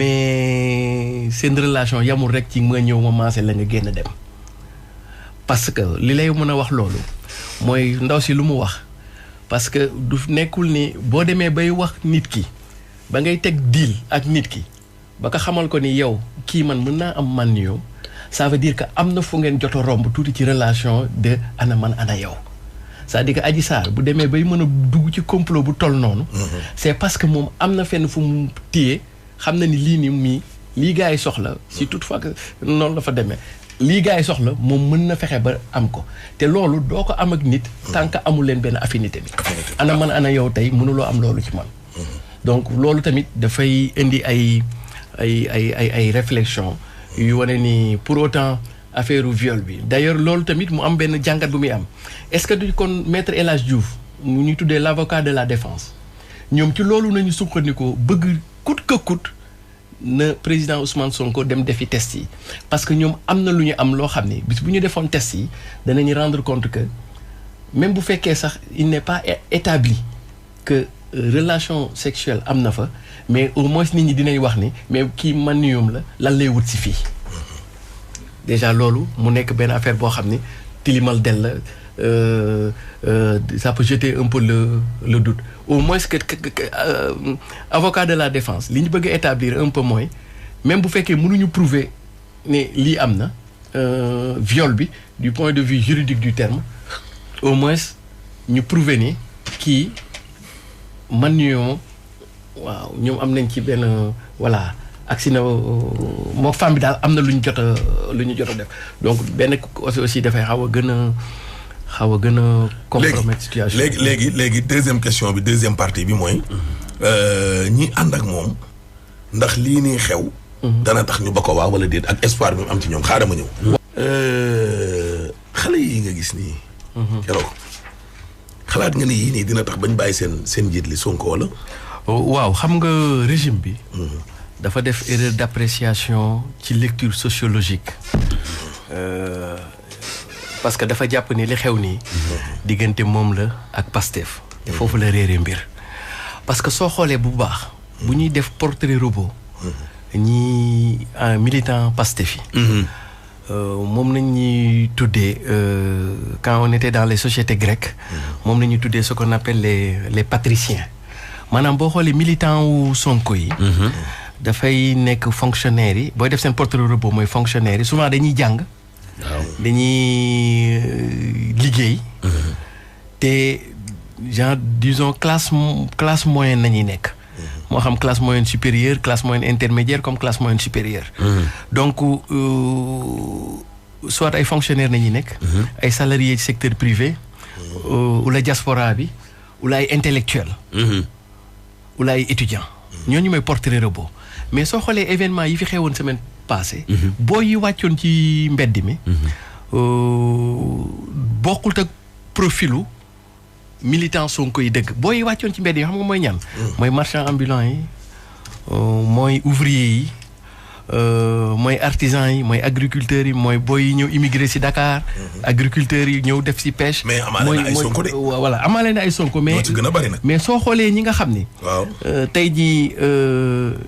C: mais seen relation yamul rek ci nga ñëw ma maase la nga génn dem. parce que li lay mën a wax loolu mooy ndaw si lu mu wax parce que du nekkul ni boo demee bay wax nit ki ba ngay teg deal ak nit ki ba ko xamal ko ni yow kii man mën naa am man yow ça veut dire que am na fu ngeen jot a romb tuuti ci relation de ana man ana yow c'est-à-dire que Adji Sarr bu demee bay mën a dugg ci complot bu toll noonu. c'est parce que moom am na fenn fu mu téye xam na ni lii ni mii lii gars yi soxla si toutefois que noonu la fa demee. lii gars yi soxla moom mën na fexe ba am ko te loolu doo ko am ak nit tant que amul leen benn affinité bi ana man ana yow tey mënuloo am loolu ci man donc loolu tamit dafay indi ay réflexion yu wane ni pour autant affaire viol bi d'ailleurs loolu tamit mu am benn jàngat bu muy am est-ce que du kon maître El Hadj Diouf mu ñuy tuddee l'avocat de la défense ñoom ci loolu nañu sukkandikoo bëgg coûte que coûte na président Ousmane Sonko dem defi test yi parce que ñoom am na lu ñu am loo xam ne bis bu ñu defoon test yi danañu rendre compte que même bu fekkee sax il n'est pas établi que relation sexuelle am na fa mais au moins nit ñi dinañ wax ni mais kii manium la lan lay wut si fii déjà loolu mu nekk benn affaire boo xam ni tilimal del la ça peut jeter un peu le doute au moins que avocat de la défense li ñu bëgg a établir un peu mooy même bu fekkee mënuñu prouver ne lii am na viol bi du point de vue juridique du terme au moins ñu prouver ni kii man ñoo waaw ñoom am nañ ci benn voilà agsi na moo femme bi daal am na lu ñu jot a def donc benn aussi dafay xaw a gën a compromettre situation
A: léegi deuxième question bi deuxième partie bi mooy ñi ànd ak moom ndax lii nii xew dana tax ñu ba ko waaw wala déet ak espoir bi mu am ci ñoom xaaral ma ñëw xale yi nga gis nii keroog xalaat nga ni yii nii dina tax bañ bàyyi seen njiit li Sonko wala
C: waaw xam nga régime bi dafa def erreur d'appréciation ci lecture sociologique parce que dafa jàpp ni li xew nii diggante moom la ak Pastef te foofu la réere mbir parce que soo xoolee bu baax bu ñuy def portrait robot ñi militant Pastef yi moom nañ ñuy tuddee quand on était dans les sociétés grecques moom nañuy tuddee ce qu'on appelle les patriciens maanaam boo xoolee militant wu Sonko yi dafay nekk fonctionnaires yi booy def seen portrait robot mooy fonctionnaires yi souvent dañuy jàng dañuy liggéey te genre disons classe moyenne nañuy nekk moo xam classe moyenne supérieure classe moyenne intermédiaire comme classe moyenne supérieure donc soit ay fonctionnaires nañuy nekk ay salariés ci secteur privé wala diaspora bi wala ay intellectuels wala ay étudiants ñooñu may portrait robot mais soo xoolee événement yi fi xewoon semaine passée boo yi wàccoon ci mbedd mi bokkul ak profilu militant Sonko yi dëgg boo yi wàccoon ci mbedd yi xam nga mooy ñan mooy marchand ambulant yi mooy ouvrier yi mooy artisan yi mooy agriculteurs yi mooy booy yi ñëw immigré si Dakar agriculteurs yi ñëw def si pêche
A: mais amaale na ay Sonko de
C: voilà amaale na ay Sonko mais
A: ci gën a bari nag
C: mais soo xoolee ñi nga xam ni
A: waaw
C: tey jii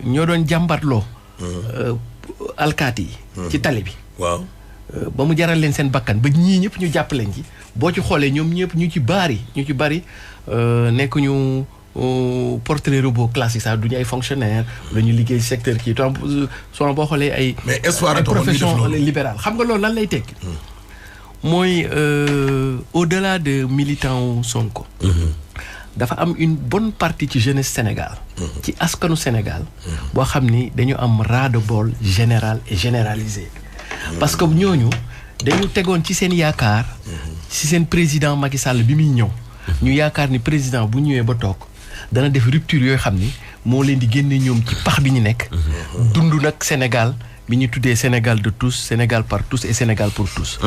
C: ñoo doon jàmbatloo alkaati yi ci tali bi
A: waaw
C: ba mu jaral leen seen bakkan ba ñii ñëpp ñu jàpp leen ci boo ci xoolee ñoom ñëpp ñu ci bari nekk ñu portrait robot classique sax du ñu ay fonctionnaire la ñu liggéey secteur kii tam soo boo xoolee ay.
A: mais espoir
C: ay profession libérale xam nga loolu lan lay tekki. mooy au-delà de militant Sonko. dafa am une bonne partie ci jeunesse Sénégal. ci askanu Sénégal. boo xam ni dañu am ras-le-bol général et généralisé. parce que ñooñu dañu tegoon ci seen yaakaar. ci seen président Macky Sall bi muy ñëw. ñu yaakaar ni président bu ñëwee ba toog dana def rupture yooyu xam ni moo leen di génne ñoom ci pax bi ñu nekk. dund nag Sénégal bi ñu tuddee Sénégal de tous Sénégal par tous et Sénégal pour tous.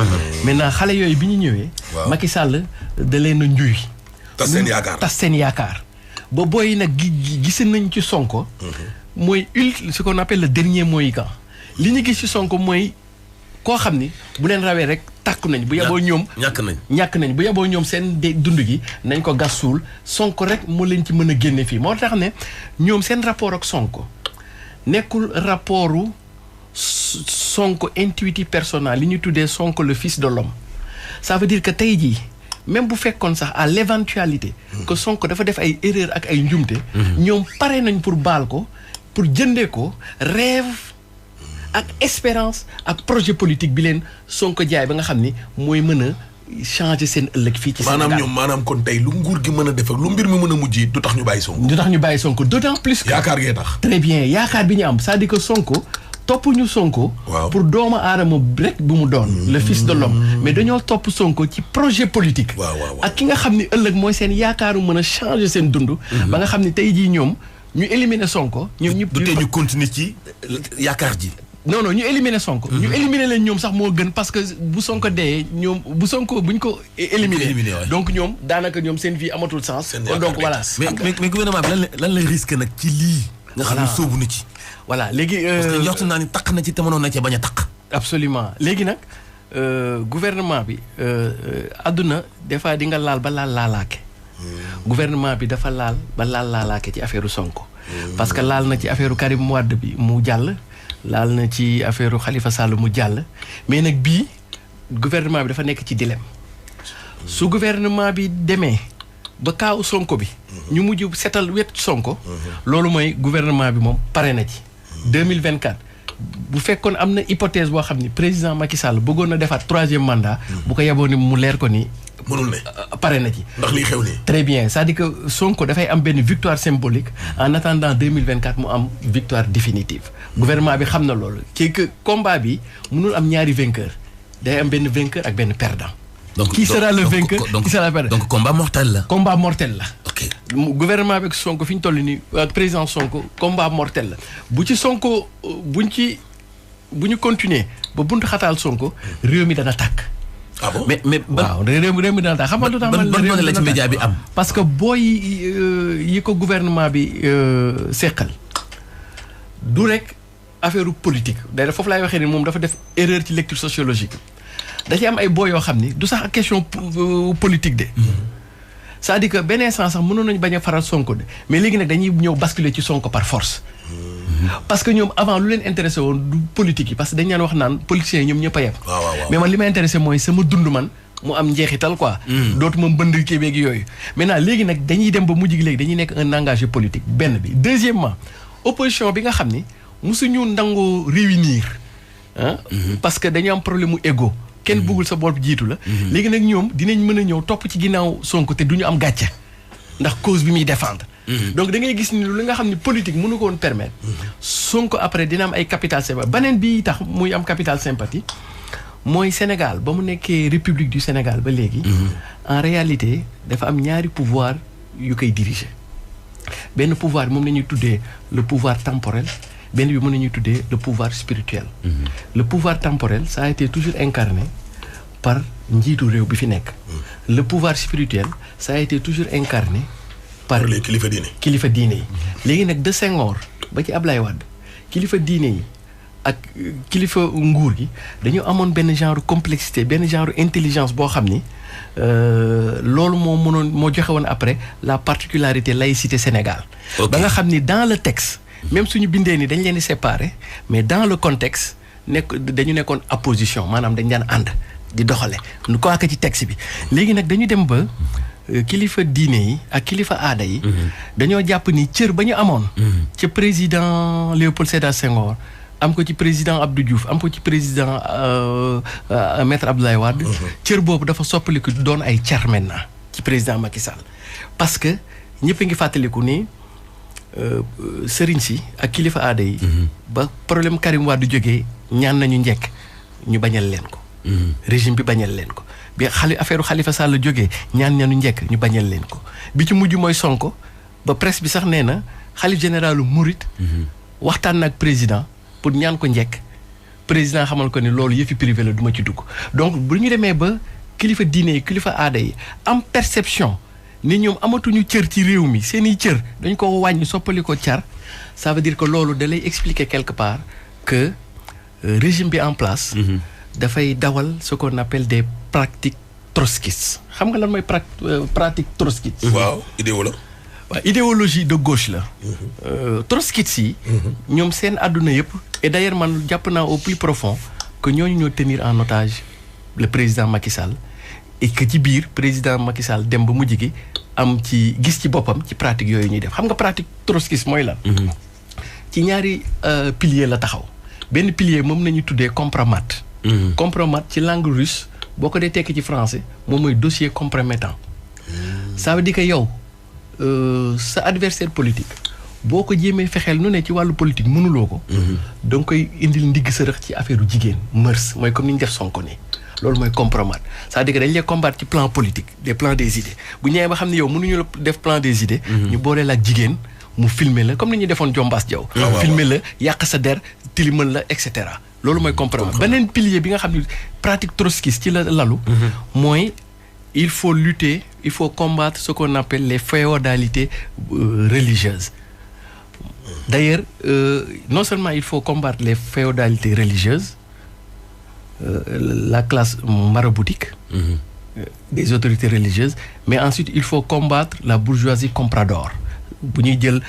C: maintenant xale yooyu bi ñu ñëwee. Macky Sall da leen a njuy. tas seen yaakaar ba booy nag gis nañ ci Sonko. mooy ce qu'on appelle le dernier mohican li ñu gis ci Sonko mooy koo xam ni bu leen rawee rek tàkku nañ bu yeboo ñoom ñàkk nañ bu yeboo ñoom seen dund gi nañ ko gas suul Sonko rek moo leen ci mën a génne fii moo tax ne ñoom seen rapport ak Sonko nekkul rapportu Sonko intuitif personnel li ñu tuddee Sonko le fils de l'homme ça veut dire que tey jii même bu fekkoon sax à l'éventualité que Sonko dafa def ay erreur ak ay njumte ñoom pare nañ pour baal ko pour jëndee ko rêve ak espérance ak projet politique bi leen Sonko jaay ba nga xam ni mooy mën a changer seen ëllëg fii ci Sénégal
A: maanaam kon tey lu nguur gi mën a def ak lu mbir mi mën a mujj du tax ñu bàyyi Sonko
C: d'autant plus que
A: yaakaar gee tax
C: très bien yaakaar bi ñu am c'est-à-dire que Sonko topp ñu Sonko pour doomu aadama rek bu mu doon le fils de l'homme mais dañoo topp Sonko ci projet politique ak ki nga xam ni ëllëg mooy seen yaakaaru mën a changer seen dund ba nga xam ni tey jii ñoom ñu éliminer Sonko ñoom ñëpp
B: du tee ñu continuer ci yaakaar ji
C: non ñu éliminer Sonko ñu éliminer leen ñoom sax moo gën parce que bu Sonko dee ñoom bu Sonko buñ ko éliminer donc ñoom daanaka ñoom seen vie amatul sens donc voilà
B: mais gouvernement bi lan lay risque nag ci lii nga xam ne sóobu na ci
C: voilà léegi
B: parce que njortu naa ni taq na ci te mënoon na cee bañ a taq
C: absolument léegi nag gouvernement bi àdduna des fois di nga laal ba laalaake gouvernement bi dafa laal ba laalaake ci affaire Sonko parce que laal na ci affaire Karim Wade bi mu jàll laal na ci affaire Khalifa Sall mu jàll mais nag bii gouvernement bi dafa nekk ci dilemme su gouvernement bi demee ba kaaw Sonko bi ñu mujj setal wet Sonko loolu mooy gouvernement bi moom pare na ci 2024 bu fekkoon am na hypothèse boo xam ni président Macky Sall bëggoon na defaat 3e mandat bu ko yeboo ni mu leer ko ni
A: mënul ne
C: pare na ci
A: ndax lii xew nii
C: très bien c'est-à-dire que Sonko dafay am benn victoire symbolique en attendant 2024 mu am victoire définitive gouvernement bi xam na loolu ci que combat bi mënul am ñaari vainqueur day am benn vainqueur ak benn perdant
B: donc
C: qui sera le vainqueur qui sera le perdant
B: donc combat mortel la
C: ok gouvernement bi ak Sonko fi ñu toll nii ak président Sonko combat mortel la bu ci Sonko bu ñu continuer ba buntu xataal Sonko réew mi dana tàkk
B: ah bon mais
C: waaw réew mi dana tàkk xam nga lu tax
B: ban la ci média bi am
C: parce que booy yi ko gouvernement bi seqal du rek affaire politique day foofu laay waxee ni moom dafa def erreur ci lecture sociologique da ci am ay booy yoo xam ni du sax question politique de c'est-à-dire que benn instant sax mënoon nañu bañ a faral Sonko de mais léegi nag dañuy ñëw basculer ci Sonko par force parce que ñoom avant lu leen intéressé woon du politique yi parce que dañ naan wax naan politiciens yi ñoom ñëpp a yem mais man li ma intéressé mooy sama dund man mu am njeexital quoi dootuma mbënd kii beeg yooyu maintenant léegi nag dañuy dem ba mujj gi léegi dañuy nekk un engagé politique benn bi deuxièmement opposition bi nga xam ni musuñu nangoo réunir parce que dañu am problème mu ego kenn bëggul sa bopp jiitu la léegi nag ñoom dinañ mën a ñëw topp ci ginnaaw Sonko te duñu am gàcce ndax cause bi muy défendre donc da ngay gis ni li nga xam ne politique mënu ko woon permettre Sonko après dina am ay capital sympathie beneen bi tax muy am capital sympathie mooy Sénégal ba mu nekkee République du Sénégal ba léegi en réalité dafa am ñaari pouvoir yu koy diriger benn pouvoir moom la ñuy tuddee le pouvoir temporel benn bi mën nañuy tuddee le pouvoir spirituel le pouvoir temporel ça a été toujours incarné par njiitu réew bi fi nekk le pouvoir spirituel ça a été toujours incarné par
A: les
C: kilifa diine yi léegi nag de Senghor ba ci Ablaye Wade kilifa diine yi ak kilifa nguur gi dañu amoon benn genre complexité benn genre intelligence boo xam ni loolu moo joxe woon après la particularité laïcité Sénégal ba nga xam ni dans le texte même suñu bindee ni dañ leen di séparer mais dans le contexte dañu nekkoon opposition maanaam dañ daan ànd di doxale nu ko ci texte bi léegi nag dañu dem ba kilifa diine yi ak kilifa aada yi. dañoo jàpp ni cër ba ñu amoon. ci président Léopold Sédar Senghor am ko ci président Abdou Diouf am ko ci président maître Abdoulaye Wade. cër boobu dafa soppaliku doon ay car maintenant ci président Macky Sall parce que ñëpp a ngi fàttaliku ni sëriñ si ak kilifa aada yi. ba problème Karim Wade jógee ñaan nañu njëkk ñu bañal leen ko. régime bi bañal leen ko. bi affaire Khalifa Sall jógee ñaan ñanu njëkk ñu bañal leen ko bi ci mujj mooy Sonko ba presse bi sax nee na xalif généralu Mouride. waxtaan nag président pour ñaan ko njëkk président xamal ko ni loolu yëfi privé la du ma ci dugg donc bu ñu demee ba kilifa diine yi kilifa aada yi am perception ni ñoom amatuñu cër ci réew mi seeni cër dañ ko wàññi soppali ko car ça veut dire que loolu da lay expliquer quelque part que régime bi en place. dafay dawal ce qu'on appelle des pratiques trotskistes xam nga lan mooy pratique trotskiste.
A: waaw
C: idéologie de gauche la. trotskistes yi. ñoom seen àdduna yëpp. et d'ailleurs man jàpp naa au plus profond que ñooñu ñoo tenir en otage le président Macky Sall et que ci biir président Macky Sall dem ba mujj gi am ci gis ci boppam ci pratique yooyu ñuy def xam nga pratique trotskiste mooy lan. ci ñaari pilier la taxaw benn pilier moom nañu tuddee compromat. compromat ci langue russe boo ko dee tekki ci français moom mooy dossier compromettant. ça veut dire que yow sa adversaire politique boo ko jéemee fexeel nu ne ci wàllu politique mënuloo ko. da nga koy indil ndigg sërëx ci affaire jigéen mœurs mooy comme ni ñu def Sonko nii loolu mooy compromat c'est-à-dire que dañ lay combattre ci plan politique des plans des idées bu ñëwee ba xam ne yow mënuñu la def plan des idées. ñu boole la ak jigéen mu filmer la comme ni ñu defoon Jombaas Jaw filmer la yàq sa der tilimal la et cetera. loolu mooy compromat beneen pilier bi nga xam ne pratique trotskiste ci la lalu. mooy il faut lutter il faut combattre ce qu'on appelle les féodalités religieuses. D'ailleurs non seulement il faut combattre les féodalités religieuses la classe maraboutique. Des autorités religieuses mais ensuite il faut combattre la bourgeoisie comprador. bu ñuy jël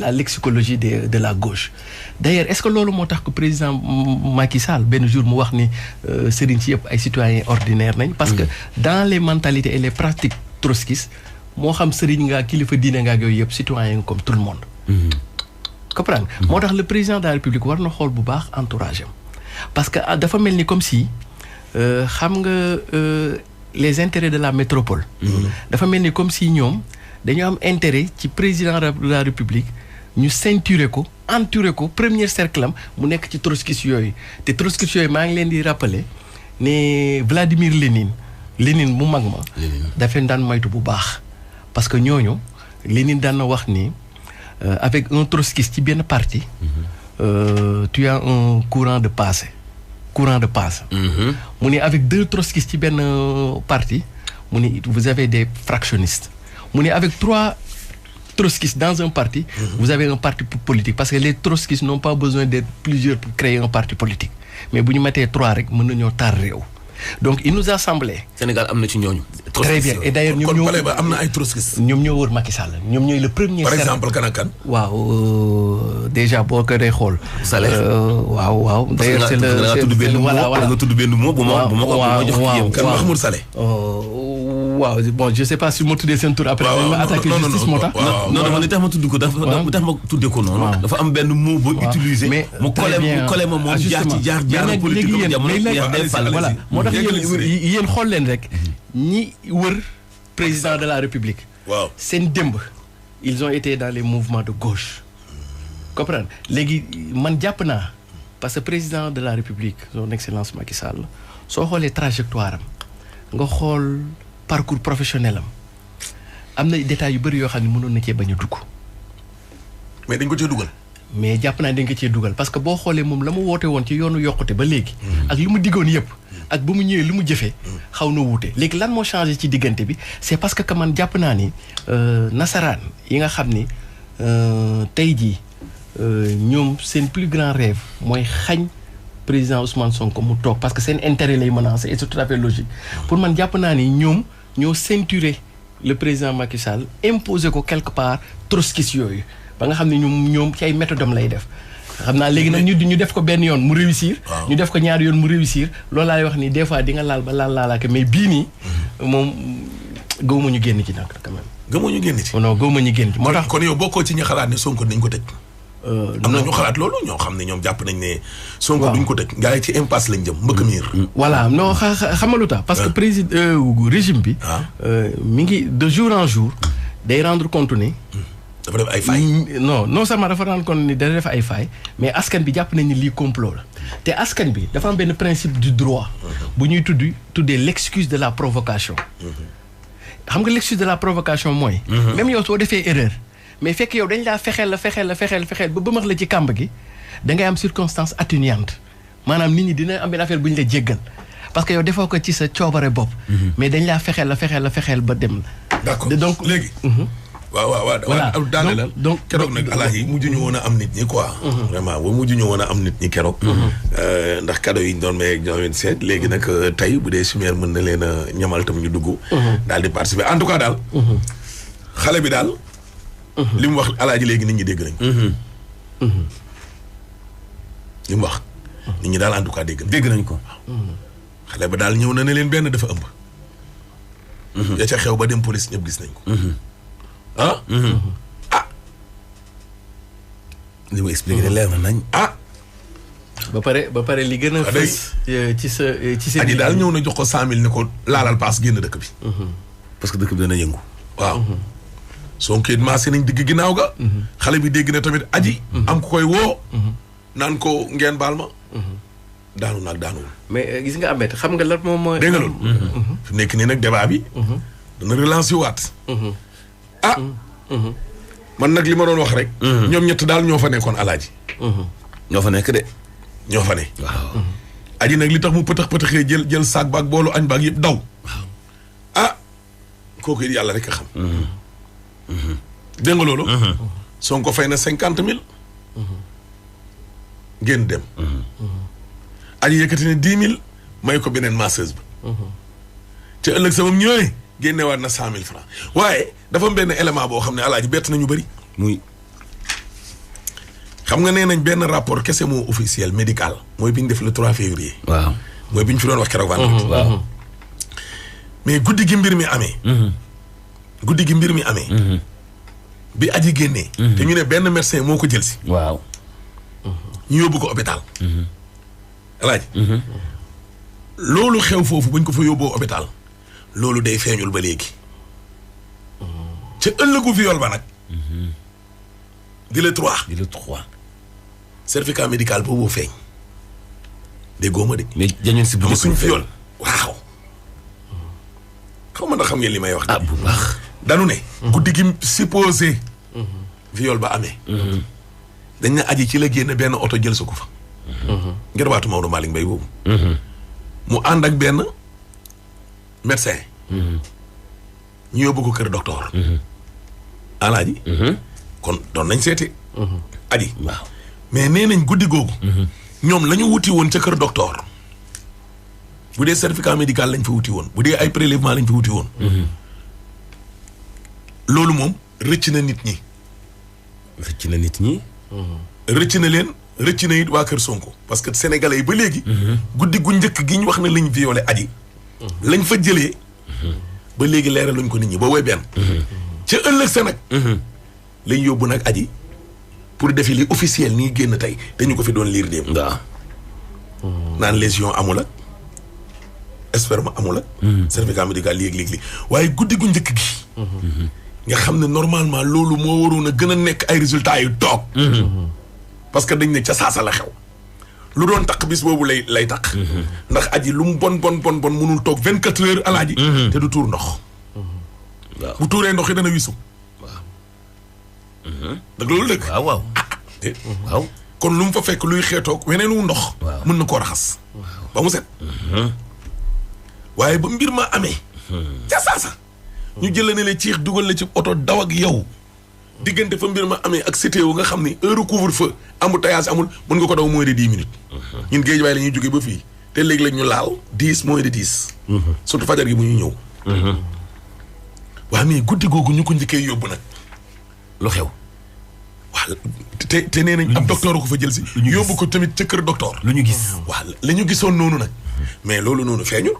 C: la lexicologie de la gauche d'ailleurs est-ce que loolu moo tax que président Macky Sall benn jour mu wax ni sëriñ si yëpp ay citoyens ordinaires nañ parce que dans les mentalités et les pratiques trotskistes moo xam sëriñ nga kilifa diine nga ak yooyu yëpp citoyen comme tout le monde comprendre moo tax le président de la République war na xool bu baax entourage am parce que dafa mel ni comme si xam nga les intérêts de la métropole dafa mel ni comme si ñoom dañu am intérêt ci président de la République ñu ceinturer ko entourer ko premier cercle am mu nekk ci trotskistes yooyu te trotskistes yooyu maa ngi leen di rappeler ne Vladimir Lénine mu mag ma dafay daan moytu bu baax parce que ñooñu Lénine daan na wax ni avec un trotskiste ci benn parti tu as un courant de passe mu ni avec deux trotskistes ci benn parti mu ni vous avez des fractionnistes mu ne avec 3 trotskistes dans un parti vous avez un parti politique parce que les trotskistes n'ont pas besoin d'être plusieurs pour créer un parti politique mais bu ñu matee 3 rek mën nañoo taar réew donc il nous a semblé
B: Sénégal am na ci ñooñu
C: très bien et d'ailleurs ñoom
A: kon ba am na ay trotskistes
C: ñoom ñoo wër Macky Sall ñoom ñooy le premier
A: par exemple kan ak kan
C: waaw déjà boo ko dee xool waaw d'ailleurs c'est le voilà
B: nga tudd benn mot bu ma jox ci
A: kan Mahmoud Saleh
C: waaw bon je sais pas si ma tuddee seen tur après dañ ma attaqué justice moo tax
B: non li tax ma tudd ko dafa tax ma tuddee ko noonu dafa am benn mot boo utiliser mu collé ma moom jaar politique
C: voilà moo tax yéen xool leen rek ñi wër président de la République seen démb ils ont été dans les mouvements de gauche comprendre léegi man jàpp naa parce que président de la République son excellence Macky Sall soo xoolee trajectoire am nga xool parcours professionnel am na détails yu bëri yoo xam ne mënoon na cee bañ a dugg.
A: mais dañ ko cee dugal.
C: mais jàpp naa dañ ko cee dugal parce que boo xoolee moom la mu woote woon ci yoonu yokkute ba léegi. ak li mu diggoon yëpp. ak ba mu ñëwee li mu jëfee. xaw na wuute léegi lan moo changé ci diggante bi c'est parce que man jàpp naa ni nasaraan yi nga xam ni tey jii ñoom seen plus grand rêve mooy xañ. président Ousmane Sonko mu toog parce que seen intérêt lay menacer et c'est tout à fait logique pour man jàpp naa ni ñoom ñoo ceinturer le président Macky Sall imposer ko quelque part trotskistes yooyu ba nga xam ne ñoom ci ay méthode am lay def xam naa léegi nag ñu def ko benn yoon mu réussir ñu def ko ñaari yoon mu réussir loolu laay wax ni des fois di nga laal ba laalaake mais bii nii moom gëwuma ñu génn ci nag quand même.
A: gëmoo ñu génn ci.
C: non gëwuma ñu génn ci moo tax.
A: kon yow bokkoo ci ñi xalaat ne Sonko dañ ko tëj. am na ñu xalaat loolu ñoo xam ne ñoom jàpp nañ ne. Sonko duñ ko tëj gars yi ci impasse lañ jëm mbëkk miir.
C: voilà non xam nga lu tax parce que président régime bi. mi ngi de jour en jour day rendre compte ne.
A: dafa def ay failles.
C: non seulement dafa rendre compte ni dana def ay failles mais askan bi jàpp nañ ni lii complot la te askan bi dafa am benn principe du droit. bu ñuy tuddee l'excuse de la provocation. xam nga l'excuse de la provocation mooy. même yow soo defee erreur. mais fekk yow dañ laa fexeel ba bëmax la ci kàmb gi da ngay am circonstance atténuante maanaam nit ñi dina am benn affaire bu ñu la jéggal parce que yow defoo ko ci sa coobare bopp. mais dañ laa fexeel ba dem.
A: d'accord
C: donc
A: léegi. waaw
C: voilà
A: donc keroog nag alaaji mujj ñu woon a am nit ñi quoi. vraiment ba mujj ñu woon a am nit ñi keroog. ndax cadeau yi ñu doon may ñoo seet léegi nag tey bu dee Chimère mën na leen a ñamal tam ñu dugg. daal di participer en tout cas daal. xale bi daal. li mu wax alaaji léegi nit ñi dégg nañ li mu wax. nit ñi daal en tout cas dégg nañ ko. xale ba daal ñëw na ne leen benn dafa ëmb. ya ca xew ba dem police ñëpp gis nañ ko.
B: li ma expliqué de leer na nañ.
C: ba pare li gën a fës ci sa
A: aji daal ñëw na jox ko 100 000 ne ko laalal paas génn dëkk bi.
B: parce que dëkk bi dana yëngu.
A: waaw. Sonko it maase nañ digg ginnaaw ga. xale bi dégg na tamit aji. am ku koy woo. naan ko ngeen baal ma. daanu nag daanuwul.
C: mais gis nga Ahmed xam nga lan moom mooy.
A: dégg nga loolu. fi nekk nii nag débat bi. dana relancer waat. man nag li ma doon wax rek. ñoom ñett daal ñoo fa nekkoon alaaji.
B: ñoo fa nekk de.
A: ñoo fa ne.
B: waaw.
A: aji nag li tax mu pëtëxee jël saak baag boolu añ baag yëpp daw. kooku it yàlla rek a xam. dégg nga loolu. Sonko fay na 50 000. génn dem. aji yëkkati ne 10 000 may ko beneen masseuse ba. te ëllëg sama ñëwee génnewaat na 100 000 francs waaye dafa am benn élément boo xam ne alaaji bett nañu bëri.
B: muy.
A: xam nga nee nañ benn rapport kese moo officiel médical. mooy bi ñu def le 3 février.
B: waaw
A: mooy bi ñu fi doon wax keroog vendredi.
B: waaw.
A: mais guddi gi mbir mi amee. bi aji génnee. te ñu ne benn médecin moo ko jël si.
B: waaw.
A: ñu yóbbu ko hôpital. alaaji. loolu xew foofu buñ ko fa yóbboo hôpital. loolu day feeñul ba léegi. ca ëllëgu viol ba nag. di le 3. certificat médical boobu feeñ. déggoo ma de.
B: mais jañoon si bu
A: suñ viol waaw. xaw ma ndax xam ngeen li may wax.
B: bu baax.
A: danu ne. guddi gi supposé. viol ba amee. dañ na aji ci la génn benn oto jël sa ko fa. ngir waatu Maodo Malick Mbaye boobu. mu ànd ak benn médecin. ñu yóbbu ko kër docteur. alaaji. kon doon nañ seeti. aji
B: waaw.
A: mais nee nañ guddi googu. ñoom la ñu wuti woon ca kër docteur. bu dee certificat médical lañ fa wuti woon bu dee ay prélèvement lañ fa wuti woon. loolu moom rëcc na nit ñi. rëcc na leen rëcc na it waa kër Sonko parce que sénégalais yi ba léegi. guddi gu njëkk gi ñu wax ne lañ violé aji. lañ fa jëlee. ba léegi leeraluñ ko nit ñi ba woy benn. ca ëllëg sa nag. lañ yóbbu nag aji pour defi li officiel nii génn tey dañu ko fi doon liir démb.
B: waaw.
A: naan lésion amul ak sperme amul ak. certificat médical léegi waaye guddi gu njëkk gi. nga xam ne normalement loolu moo waroon a gën a nekk ay résultats yu toog. parce que dañ ne ca saasa la xew. lu doon takk bis boobu lay takk. ndax aji lu mu bon mënul toog 24 heures alaaji. te du tuur ndox.
B: waaw
A: bu tuuree ndox yi dana wisu. dëgg loolu dëgg.
B: waaw. waaw.
A: kon lu mu fa fekk luy xeetoog weneen wu ndox. mën na koo raxas. ba mu set. waaye ba mbir ma amee. ca saasa. ñu jëlee ne la ciix dugal la ci oto daw ak yow. diggante fa mbir ma amee ak CTO nga xam ni heure couvre-feu embouteillage amul mën nga ko daw moins de 10 minutes. ñun géej waaye la ñuy jógee ba fii te léegi la ñu laal 10 moins de 10. surtout fajar gi bu ñuy ñëw. waaw mais guddi googu ñu ko njëkkee yóbbu nag.
B: lu xew.
A: waaw te nee nañ ab docteur ko fa jël si. yóbbu ko tamit ca kër docteur.
B: lu ñu gis.
A: waaw la ñu gisoon noonu nag. mais loolu noonu feeñul.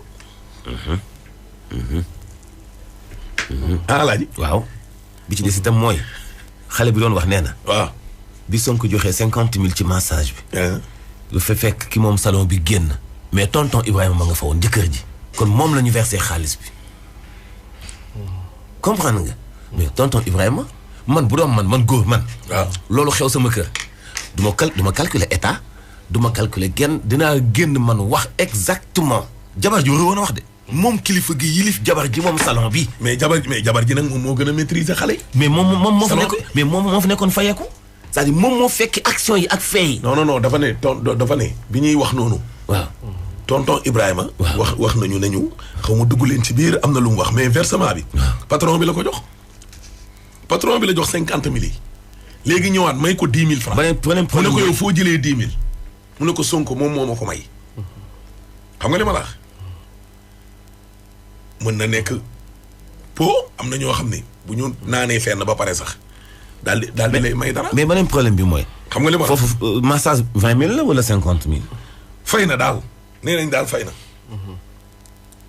A: Alaaji.
B: waaw bi ci des itam mooy xale bi doon wax nee na.
A: waaw.
B: bi Sonko joxee 50 000 ci massage bi. lu fa fekk ki moom salon bi génn. mais tonton Ibrahima ma nga fa woon jëkkër ji. kon moom la ñu versé xaalis bi. comprendre nga. mais tonton Ibrahima man bu doon man góor man.
A: waaw
B: loolu xew sama kër. du ma calculer état. du ma calculer genn dinaa génn man wax exactement. jabar ji waroon a wax de. moom kilifa gi yilif jabar ji moom salon bi.
A: mais jabar ji nag moom moo gën a maîtriser xale yi.
B: mais moom moo fa nekkoon mais moom moo fa nekkoon fayeeku. c'est-à-dire moom moo fekki action yi ak fee yi.
A: non dafa ne bi ñuy wax noonu.
B: waaw
A: tonton Ibrahima. wax nañu ne ñu xaw ma dugg leen ci biir am na lu mu wax mais versement bi. patron bi la ko jox. patron bi la jox 50 000 yi. léegi ñëwaat may ko 10 000 francs.
B: beneen
A: mu ne ko yow foo jëlee 10 000. mu ne ko Sonko moom moo ma ko may. xam nga li ma la wax mën na nekk am na ñoo xam ne bu ñu naanee fenn ba pare sax daal di lay may dara.
B: mais beneen problème bi mooy.
A: xam nga li ma la wax
B: foofu massage 20 000 la wala 50 000.
A: fay na daal nee nañ daal fay na.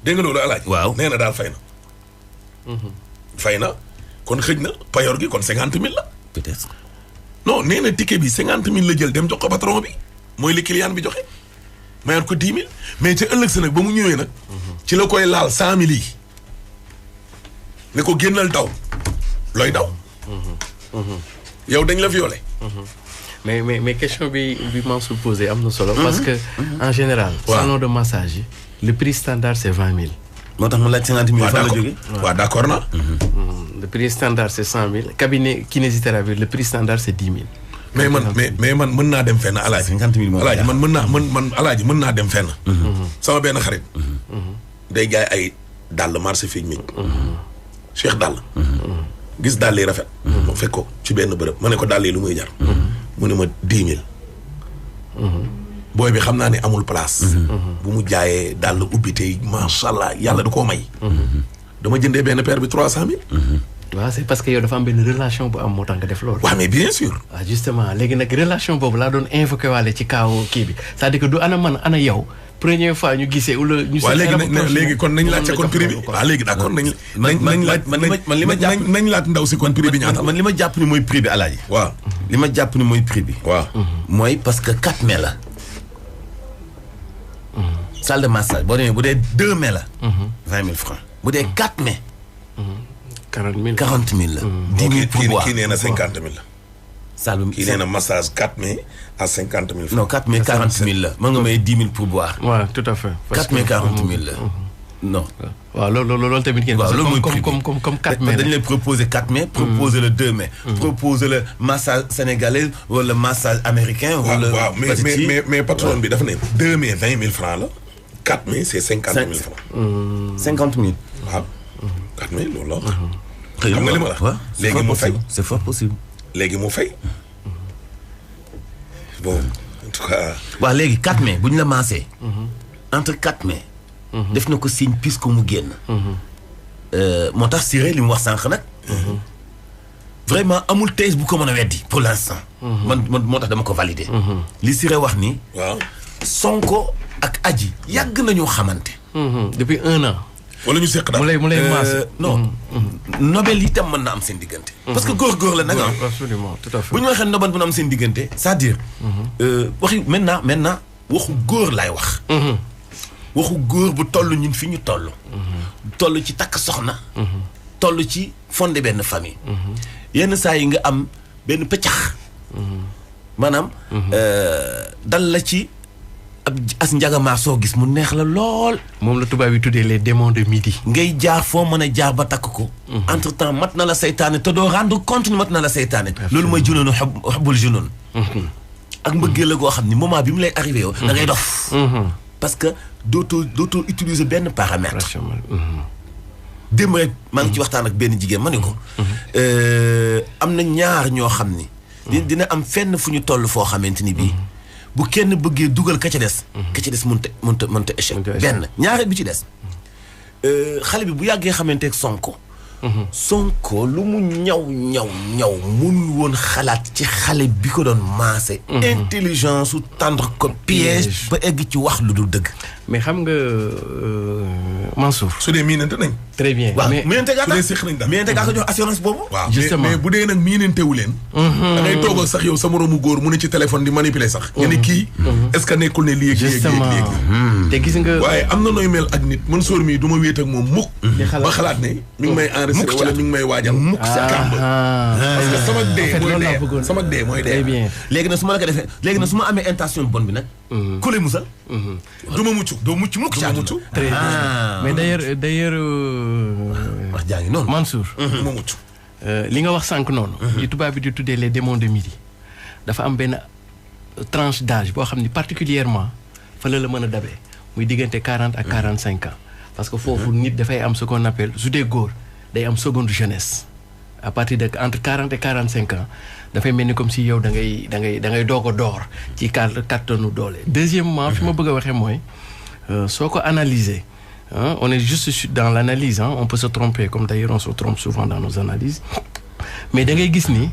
A: dégg nga loolu Alaaji.
B: waaw
A: nee na daal fay na. fay na kon xëj na payoor gi kon 50 000 la.
B: peut-être.
A: non nee na ticket bi 50 000 la jël dem jox ko patron bi mooy li client bi joxe mayoon ko 10 000 mais ca ëllëg sa nag ba mu ñëwee nag. ci la koy laal 100 000 yi. ne ko génnal daw looy daw. yow dañ la violé.
C: mais question bi Mansour posé am na solo. parce que en général. salon de massage yi le prix standard c'est 20 000.
B: moo tax mu laaj 50 000 fan la jógee.
A: waaw d'accord na.
C: le prix standard c'est 100 000 cabinet kinésithérapie le prix standard c'est 10 000.
A: mais man mën naa dem fenn Alaaji.
B: 50 000 moom
A: Alaaji man Alaaji mën naa dem fenn. sama benn xarit. day jaay ay dàll marché fii mi. Cheikh dàll. gis dàll yi rafet. ma fekk ko ci benn bërëb ma ne ko dàll yi lu muy jar. mu ne ma 10 000. booy bi xam naa ne amul place. bu mu jaayee dàll ubbi tey macha allah yàlla da koo may. dama jëndee benn paire bi 300 000.
C: waaw c'est parce que yow dafa am benn relation bu am moo tax nga def loolu.
A: waaw mais bien sûr.
C: waaw justement léegi nag relation boobu laa doon invoqué waale ci kaaw kii bi c'est-à-dire que du ana man ana yow première fois ñu gisee wala ñu.
A: waaw léegi kon nañ laaj kon prix bi waaw léegi d'accord nañ laaj
B: man li ma jàpp
A: nañ laaj ndaw si kon prix bi ñaata.
B: man li ma jàpp ni mooy prix bi Alaaji.
A: waaw
B: li ma jàpp ni mooy prix bi.
A: waaw
B: mooy parce que 4 mai la. salle de massage boo demee bu dee 2 mai la. 20 000 francs bu dee 4 mai.
C: 40 000
B: la. 10 000 pour boire
A: kii nee na 50 000 la.
B: salle bi
A: kii nee na massage 4 mai à 50 000 francs.
B: non 4 mai 40 000 la. mën nga may 10 000 pour boire.
C: waaw tout à fait.
B: 4 mai 40 000 la. non.
C: waaw loolu tamit ngeen.
B: waaw loolu mooy prix bi
C: comme 4 mai.
B: dañu lay proposer 4 mai. proposer le 2 mai. proposer le massage sénégalais wala massage américain. wala
A: waaw mais patron bi dafa ne 2 mai 20 000 francs la. 4 mai c'est 50 000 francs.
B: 50 000.
A: waaw 4 mai loolu la.
B: xëy
A: xam nga li ma la wax. léegi mu fay
B: c'est fort possible.
A: léegi mu fay. bon en tout cas.
B: waaw léegi 4 mai bu ñu la maasee. entre 4 mai. def na ko signe puisque mu génn. moo tax Siré li mu wax sànq nag. vraiment amul thèse bu ko mën a weddi pour l'instant. man moo tax dama ko valider. li Siré wax ni.
A: waaw
B: Sonko ak Adji yàgg nañoo xamante.
C: depuis 1 an.
A: wala ñu seq daal
C: mu lay maas.
B: non. Nobel itam mën na am seen diggante. parce que góor la nag ah.
C: absolument tout à fait.
B: bu ñu waxee Nobel bu na am seen diggante c'est-à-dire. waxi maintenant waxu góor laay wax. waxu góor bu toll ñun fi ñu toll. toll ci takk soxna. toll ci fondé benn famille. yenn saa yi nga am benn pëccax. maanaam. dal la ci ab as njagamaar soo gis mu neex la lool.
C: moom la tubaab yi tuddee les démons de midi.
B: ngay jaar foo mën a jaar ba takk ko. entre temps mat na la seytaane te doo rendre compte ni mat na la seytaane. loolu mooy junoonu xubbul junoon. ak mbëggeel la goo xam ni moment bi mu lay arrivé yow. da ngay dof. parce que dootoo utiliser benn paramètre. démb rek maa ngi ci waxtaan ak benn jigéen ma ne ko. am na ñaar ñoo xam ni. dina am fenn fu ñu toll foo xamante ni bii. bu kenn bëggee dugal ka ca des. ka ca des mënta échec. benn ñaareel bi ci des. xale bi bu yàggee xamanteeg Sonko Sonko lu mu ñaw mënul woon xalaat ci xale bi ko doon maase. intelligence su tendre ko piège ba egg ci wax lu dul dëgg.
C: mais xam nga Mansour.
A: su dee miinante nañ.
C: très bien
B: waaw miinante gaa
A: su dee séq nañ daal
B: miinante gaa ko jox assurance boobu.
A: waaw
C: justement
A: mais bu dee nag miinante wu leen. da ngay toog sax yow sa moroomu góor mu ne ci téléphone di manipuler sax. nga ne kii est-ce que nekkul ne lii ak
C: te gis nga.
A: waaye am na nooy mel ak nit man sóor mii du ma wéet ak moom mukk. ba xalaat ne mi ngi may enregistré wala mi ngi may waajal. mukk sa kàmb. parce que sama dee mooy dee.
C: très bien
B: léegi nag su ma la ko defee léegi nag su ma amee intention bonne bi nag. ku lay musal.
A: du ma mucc
B: doo mucc mukk
A: du ma mucc.
C: très bien mais d'ailleurs
B: wax jaa ngi noonu.
C: Mansour.
A: du ma mucc.
C: li nga wax sànq noonu. li tubaab bi di tuddee les démons de midi. dafa am benn tranche d'âge boo xam ni particulièrement fa la mën a dabee muy diggante 40 ak 45 ans. parce que foofu nit dafay am ce qu'on appelle su dee góor day am seconde jeunesse. à partir de entre 40 et 45 ans dafay mel ni comme si yow da ngay doog a door ci kattanu doole. deuxièmement fi ma bëgg a waxee mooy soo ko analyser on est juste dans l'analyse on peut se tromper comme d'ailleurs on se trompe souvent dans nos analyses mais da ngay gis ni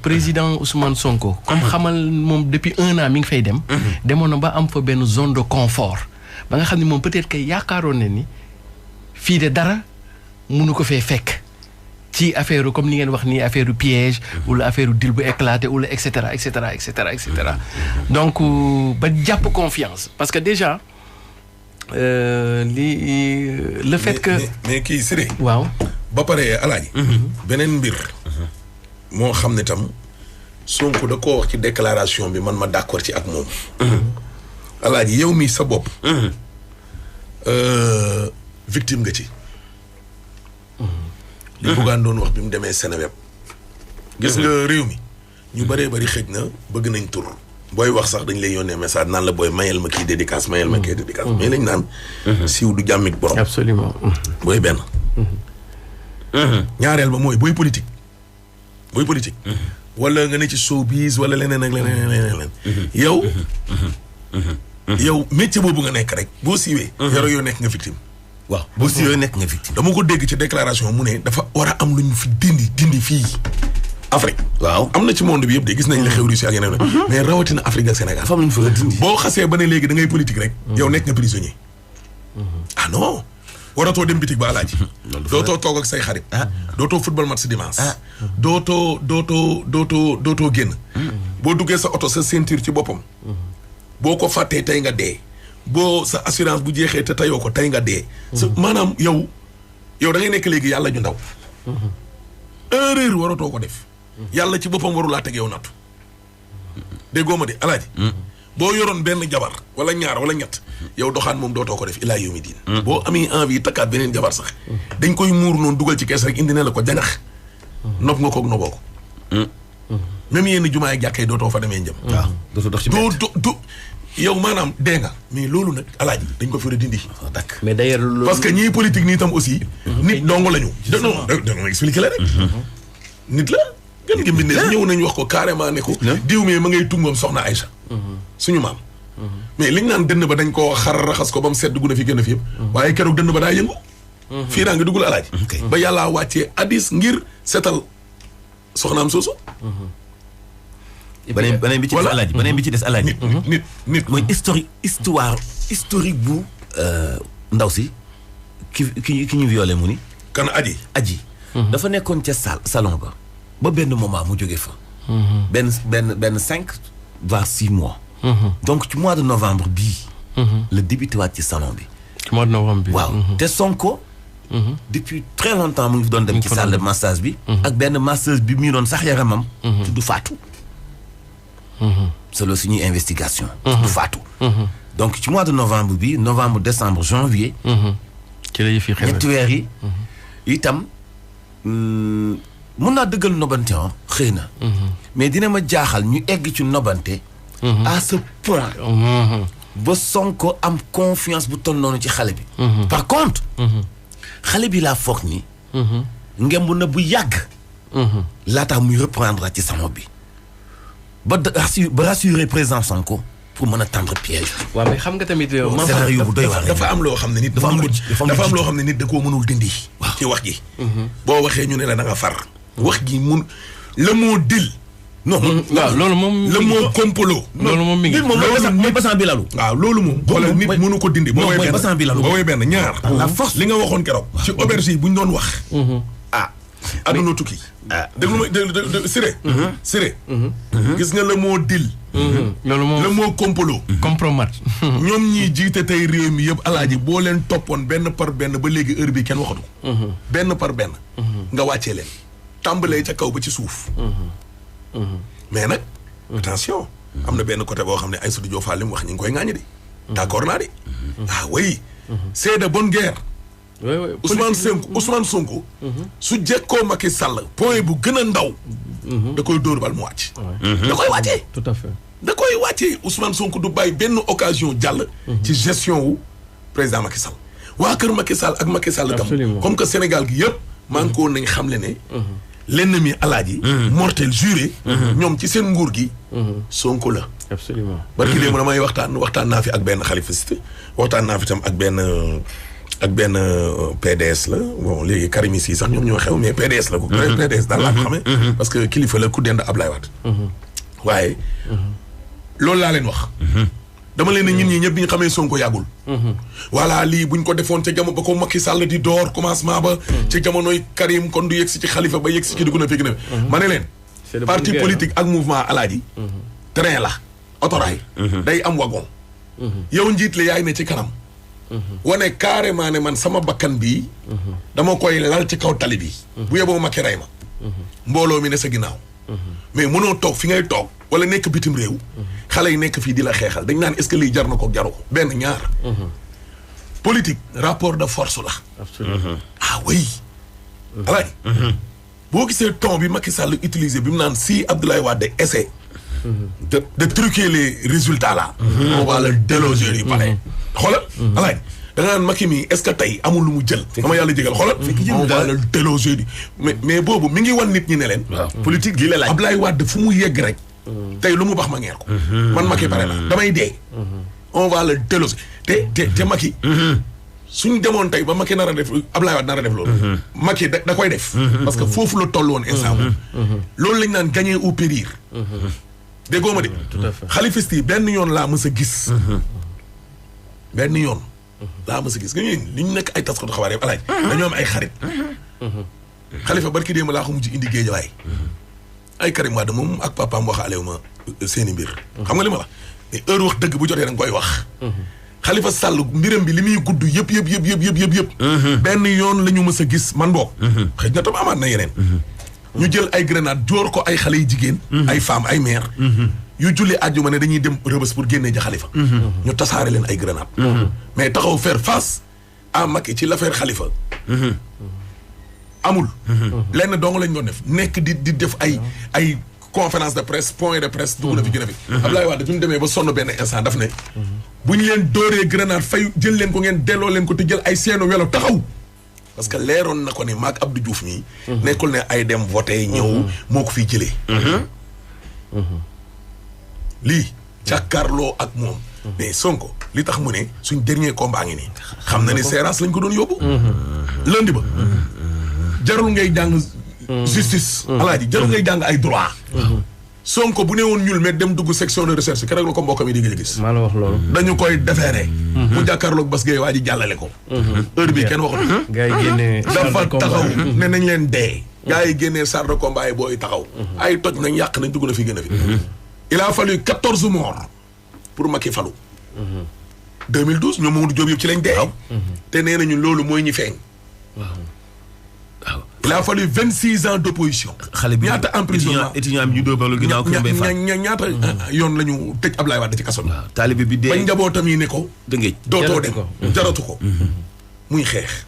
C: président Ousmane Sonko. comme xamal moom depuis 1 an mi ngi fay dem. demoon na ba am fa benn zone de confort ba nga xam ne moom peut-être que yaakaaroon na ni fii de dara mënu ko fee fekk. ci affaire comme ni ngeen wax nii affaire piège wala affaire deal bu éclaté wala et cetera. donc ba jàpp confiance parce que déjà le fait que.
A: mais kii Siré.
C: waaw
A: ba pare Alaaji. beneen mbir. moo xam ne tam Sonko da koo wax ci déclaration bi man ma d'accord ci ak moom. Alaaji yow mi sa bopp. victime nga ci. li Bougane doon wax bi mu demee Seneweb. gis nga réew mi. ñu bëree bëri xëj na bëgg nañ tur. booy wax sax dañ lay yónnee message naan la booy mayel ma kii dédicace mayel ma kii dédicace. mais lañ naan. siiw du jàmmik borom.
C: absolument.
A: booy benn. ñaareel ba mooy booy politique. wala nga ne ci showbiz wala leneen ak leneen. yow. yow métier boobu nga nekk rek boo siiwee. yoro yoo nekk nga victime.
B: waaw boo siiwee nekk nga victime.
A: dama ko dégg ci déclaration mu ne dafa war a am lu ñu fi dindi fii Afrique.
B: waaw
A: am na ci monde bi yëpp de gis nañ la xew Russie ak yeneen mais rawatina Afrique ak Sénégal.
B: dafa am lu ñu fa dindi.
A: boo xasee ba ne léegi da ngay politique rek. yow nekk nga prisonnier. ah non. waratoo dem bitig ba Alaaji. dootoo toog ak say xarit. dootoo football match dimanche. dootoo génn. boo duggee sa oto sa ceinture ci boppam. boo ko fàttee tey nga dee. boo sa assurance bu jeexee te tayoo ko tey nga dee. maanaam yow da ngay nekk léegi yàlla ju ndaw. erreur waratoo ko def. yàlla ci boppam warulaa teg yow nattu. déggoo ma de Alaaji. boo yoroon benn jabar wala ñaar wala ñett yow doxaan moom dootoo ko def ilaa yawmi diin. boo amee envie takkaat beneen jabar sax. dañ koy muur noonu dugal ci kees rek indi ne la ko janax. nopp nga koog noboo ko. même yenn jumaa yi jàkkee dootoo fa demee njëm.
B: waaw dootoo dox ci mbedd.
A: yow maanaam dee nga mais loolu nag Alaaji dañ ko fi war a dindi.
B: d'accord
C: mais d'ailleurs loolu.
A: parce que ñii politique nii tam aussi. nit dong lañu. non non expliqué la rek. nit la. gën nga mbindee ñëw nañ wax ko carrément ne ko. diw mi ma ngay tungam soxna Aïcha. suñu maam. mais liñ naan dënn ba dañ koo xar raxas ko ba mu sedd gu na fi gën a fi yëpp. waaye keroog dënn ba daa yëngu. fii daa nga duggul Alaaji. ba yàllaa wàccee hadis ngir setal soxnaam soosu.
B: beneen bi ci des Alaaji beneen bi ci des Alaaji.
A: nit
B: mooy historique bu ndaw si ki ñu violé mu ni.
A: kan aji.
B: dafa nekkoon ca salon ba benn moment mu jóge fa. benn 5 voire 6 mois. donc ci mois de novembre bii. la débuté waat ci salon bi.
C: ci mois de novembre bi.
B: waaw te Sonko. depuis très longtemps mu ngi doon dem ci salle de massage bi. ak benn masseuse bi mu doon sax yaramam. du faatu. selon suñuy investigation. du faatu. donc ci mois de novembre bi novembre décembre janvier.
C: ci la yëf yi xewee
B: ñetti weer yi. itam mun naa dëggal nobante xëy na. mais dina ma jaaxal ñu egg ci nobante. à ce point. ba Sonko am confiance bu toll noonu ci xale bi. par contre. xale bi laa foog ni. ngemb na bu yàgg. laataa muy reprendre ci salon bi. ba rassurer président Sonko pour mën a tendre piège.
C: waaw mais xam nga tamit.
B: scénario bu doy waar
A: dafa am loo xam ne nit. dafa am loo xam ne nit da koo mënul dindi. ci wax gi. boo waxee ñu ne la da nga far. wax gi le mot deal. non
C: waaw loolu moom.
A: le mot complot.
C: loolu moom mi ngi.
B: mooy basan bi lalu.
A: waaw loolu moom. xoolal nit mënu ko dindi.
B: mooy basan bi lalu.
A: boo woy benn ñaar.
B: la force
A: li nga waxoon keroog. ci auberge yi bu ñu doon wax. aduna tukki. déglu ma Siré. Siré. gis nga le mot deal.
C: loolu moom
A: le mot complot.
C: compromat.
A: ñoom ñii jiite tey réew mi yëpp alaaji boo leen toppoon benn par benn ba léegi heure bi kenn waxatu ko. benn par benn. nga wàccee leen. tàmbalee ca kaw ba ci suuf. mais nag. attention. am na benn côté boo xam ne Aïssatou Diop Fall li mu wax ñu ngi koy ŋaañi de. d'accord naa de. oui. c'est de bonne guerre. Ousmane Sonko. su jekkoo Macky Sall point bu gën a ndaw. da koy dóor bal mu wàcc. da koy wàccee.
C: tout à fait.
A: da koy wàccee Ousmane Sonko du bàyyi benn occasion jàll. ci gestion wu président Macky Sall. waa kër Macky Sall ak Macky Sall tam. comme que Sénégal gi yëpp. maa ngi ko nañ xam le ne. l'ennemi alaaji. mortel juré. ñoom ci seen nguur gi. Sonko la.
C: absolument.
A: barki léegi damay waxtaan naa fi ak benn xalifiste waxtaan naa fi tam ak benn PDS la bon léegi Karim yi sax ñoom ñoo xew mais PDS la ko. PDS daal laa ko xamee. parce que kilifa la ku dend Ablaye Wade. waaye. loolu laa leen wax. dama leen ne ñun ñi ñëpp bi ñu xamee Sonko yàggul. voilà lii buñ ko defoon ca jamono ba ko Macky Sall di door commencement ba. ca jamonoy Karim kon du yegg si ci xalifa ba yegg si ci dugg na fekk na. ma ne leen. parti politique ak mouvement alaaji. train la autorail. day am wagon. yow njiit la yaay ne ci kanam. wane carrément ne man sama bakkan bii. dama koy lal ci kaw tali bi. bu yeboo Macky rey ma. mbooloo mi ne sa ginnaaw. mais mënoo toog fi ngay toog wala nekk bitim réew. xale yi nekk fii di la xeexal dañ naan est-ce que lii jar na ko jaru ko benn ñaar. politique rapport de force la.
C: absolument.
A: oui. alaaji. boo gisee ton bi Macky Sall utilisé bi mu naan si Abdoulaye Wade essaie. de truquer les résultats là. on va le déloger du palais. xoolal. alaaji da nga naan Macky mi est-ce que tey amul lu mu jël. dama yàlla jégal xoolal. on va le déloger du mais boobu mi ngi wan nit ñi ne leen.
B: politique lii la laaj.
A: Abdoulaye Wade fu mu yegg rek. tey lu mu bax ma ngeer ko. man Macky pare la damay dee. on va le déloger te Macky. suñ demoon tey ba Macky nar a def Abdoulaye Wade nar a def loolu. Macky da koy def. parce que foofu la toll woon instant loolu lañ naan gagner ou périr. déggoo ma de.
C: tout à fait.
A: xalifiste yi benn yoon laa mës a gis. benn yoon. laa mës a gis nga li ñu nekk ay taskatu xabaar yëpp alaaj dañoo am ay xarit. xalifa barki démb laa ko mujj indi géejawaay. ay Karim Wade moom ak papaam waxaale wu ma seeni mbir. xam nga li ma la mais heure wax dëgg bu jotee da nga koy wax. Xalifa Sall mbiram bi li muy gudd yëpp. benn yoon la ñu mës a gis man boog. xëy na tam amaat na yeneen. ñu jël ay grenade joor ko ay xale yu jigéen. ay femmes ay mères. yu julli àjjuma ne dañuy dem rëbës pour génnee ja Xalifa. ñu tasaare leen ay grenade. mais taxaw faire face à Macky ci l'affaire Xalifa. amul. lenn dong lañ doon def nekk di def ay conférence de presse point de presse dugg na fi gën a fi. Abdoulaye Wade fi mu demee ba sonn benn instant daf ne. bu ñu leen dooree grenade fay jël leen ko ngeen delloo leen ko te jël ay seenu welo taxaw. parce que leeroon na ko ne maag Abdou Diouf mii. nekkul ne ay dem voté ñëw moo ko fiy jëlee. lii jàkkaarloo ak moom. mais Sonko li tax mu ne suñ dernier combat ngi nii. xam na ne séerans lañ ko doon yóbbu. lundi ba. jarul ngay jàng. justice. alaaji jarul ngay jàng ay droit. Sonko bu ne woon ñuul mais dem dugg section de recherche keroog la ko mbokkam yi di nga gis.
C: maa la wax loolu.
A: dañu koy defeere. mu jàkkaarloog bas gay waa ji jàllale ko. heure bii kenn waxatu.
C: gars yi génnee.
A: dafa taxaw ne nañ leen dee. gars yi génnee char de combat yi booy taxaw. ay toj nañ yàq nañ dugg na fi gën a fi. il a fallu 14 morts pour Macky falu. 2012 ñoom Mamadou Diop yëpp ci lañ dee. te nee nañu loolu mooy ñi feeñ. il a fallu 26 ans d'opposition.
B: xale bi
A: ñaata emprisonnement
B: étudiant bi ñu dóobalu ginnaaw ko mbay fa
A: ñaata yoon la ñu tëj Ablaye Wade ci kaso bi.
B: waaw taalibe bi dee
A: bañ njabootam yi ne ko.
B: dëngéej
A: dootoo dem jaratu ko. muy xeex.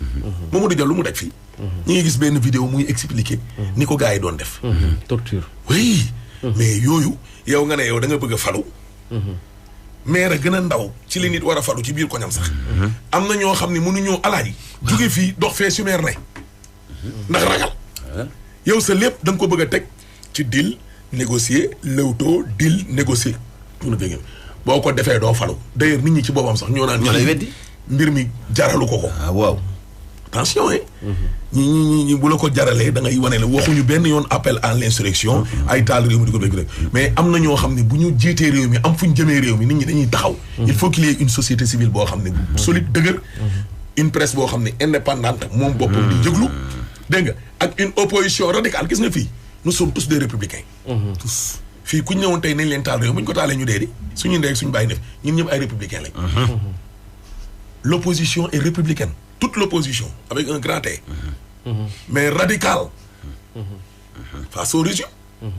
A: Mamadou Dia lu mu daj fii. ñu ngi gis benn vidéo muy expliquer. ni ko gars yi doon def.
C: torture.
A: oui. mais yooyu yow nga ne yow da nga bëgg a falu. maire a gën a ndaw ci li nit war a falu ci biir koñam sax. am na ñoo xam ne mënuñoo alaaji. jóge fii dox fee su maire ne. ndax ragal. yow sa lépp da nga ko bëgg a teg ci deal négocier lewtoo deal négocier. mun a dégg boo ko defee doo falu d'ailleurs nit ñi ci boppam sax ñoo naan.
B: ñoo lay weddi
A: mbir mi jaralu ko.
B: ah waaw.
A: attention ñi bu la ko jaralee da ngay wane ne waxuñu benn yoon appel à l'insurrection ay taal réew mi di ko bëgg mais am na ñoo xam ne bu ñu jiitee réew mi am fu ñu jëmee réew mi nit ñi dañuy taxaw. il faut qu'il y ait une société civile boo xam ne solide dëgër. une presse boo xam ne indépendante moom boppam di jëglu. dégg nga ak une opposition radicale gis nga fii nous sommes tous des républicains. tous fii ku ñu ñëwoon tey nañ leen taal réew bu ñu ko taalee ñu dee di suñu ndey ak suñu bàyyi def ñun ñëpp ay républicains lañ. L'opposition est républicaine. Toute l'opposition, avec un grand T. Mais radical. Face au régime.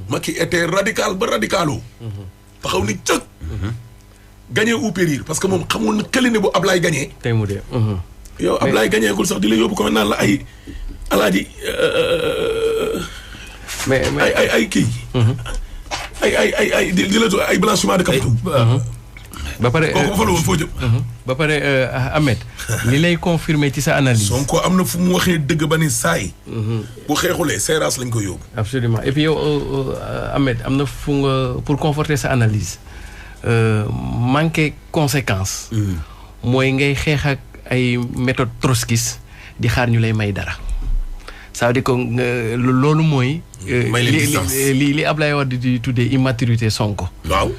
A: Macky était radical, ba radicalo. taxaw ni cëg. Gagner ou périr parce que moom xamul na këli ne bu Ablaye gagné.
C: tey mu dee.
A: yow Ablaye gagné gul sax di la yóbbu ko naan la ay alaaji. ay kii. ay di la ay blanchiment de capitaux.
C: ba pare
A: kooku fa la woon foo jëm.
C: ba pare Ahmed li lay confirmer ci sa analyse.
A: Sonko am na fu mu waxee dëgg ba ni saay. bu xeexulee seeraas lañ ko yóbbu.
C: absolument et puis yow Ahmed am na fu nga pour conforter sa analyse manqué conséquence. mooy ngay xeex ak ay méthode trotskiste di xaar ñu lay may dara. ça veut dire que loolu mooy.
A: may leen distance
C: li Ablaye Wade di tuddee immaturité Sonko.
A: waaw.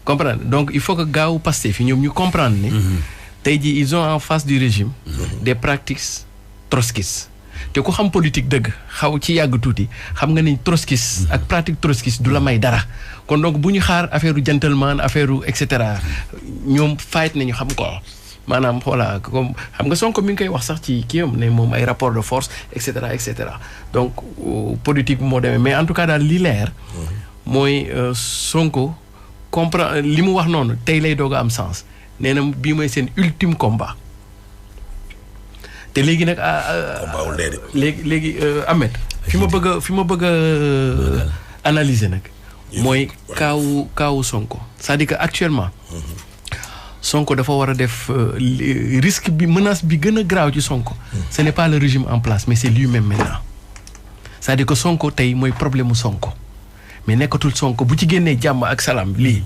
C: comprendre donc il faut que gaaw Pastef fi ñoom ñu comprendre ne tey jii ils ont en face du régime des pratiques trotskistes te ku xam politique dëgg xaw ci yàgg tuuti xam nga ni trotskiste ak pratique trotskiste du la may dara kon donc bu ñu xaar affaire u gentleman affaire u et cetera ñoom fight nañu xam ko maanaam voilà comme xam nga Sonko mi ngi koy wax sax ci kii am ne moom ay rapport de force et cetera donc politique moo demee mais en tout cas daal li leer mooy Sonko comprend li mu wax noonu tey lay doog a am sens nee na bii mooy seen ultime combat te léegi nag. léegi Ahmed. fi ma bëgg a analyser nag. mooy kaawu Sonko. c'est-à-dire que actuellement. Sonko dafa war a def risque bi menace bi gën a graaw ci Sonko. ce n'est pas le régime en place mais c'est lui-même maintenant. c'est-à-dire que Sonko tey mooy problème mu Sonko. mais nekkatul Sonko bu ci génnee jàmm ak salaam lii.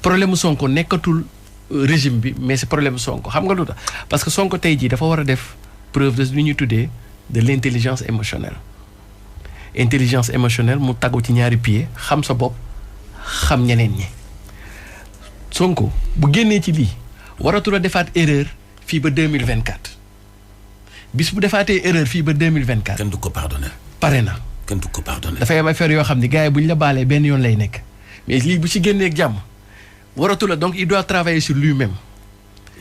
C: problème mu Sonko nekkatul régime bi mais c'est problème Sonko xam nga lu tax parce que Sonko tey jii dafa war a def preuve de li ñuy tuddee de l'intelligence émotionnelle. intelligence émotionnelle mu taggu ci ñaari pieds xam sa bopp xam ñeneen ñi. Sonko bu génnee ci lii waratul a defaat erreur fii ba 2024 bis bu defaatee erreur fii ba 2024.
B: kenn du ko pardonner.
C: pare na.
B: kenn du ko pardonner.
C: dafay am affaire yoo xam ne gars yi bu ñu la baalee benn yoon lay nekk mais lii bu ci génnee ak jàmm waratu la donc il doit travailler sur lui-même.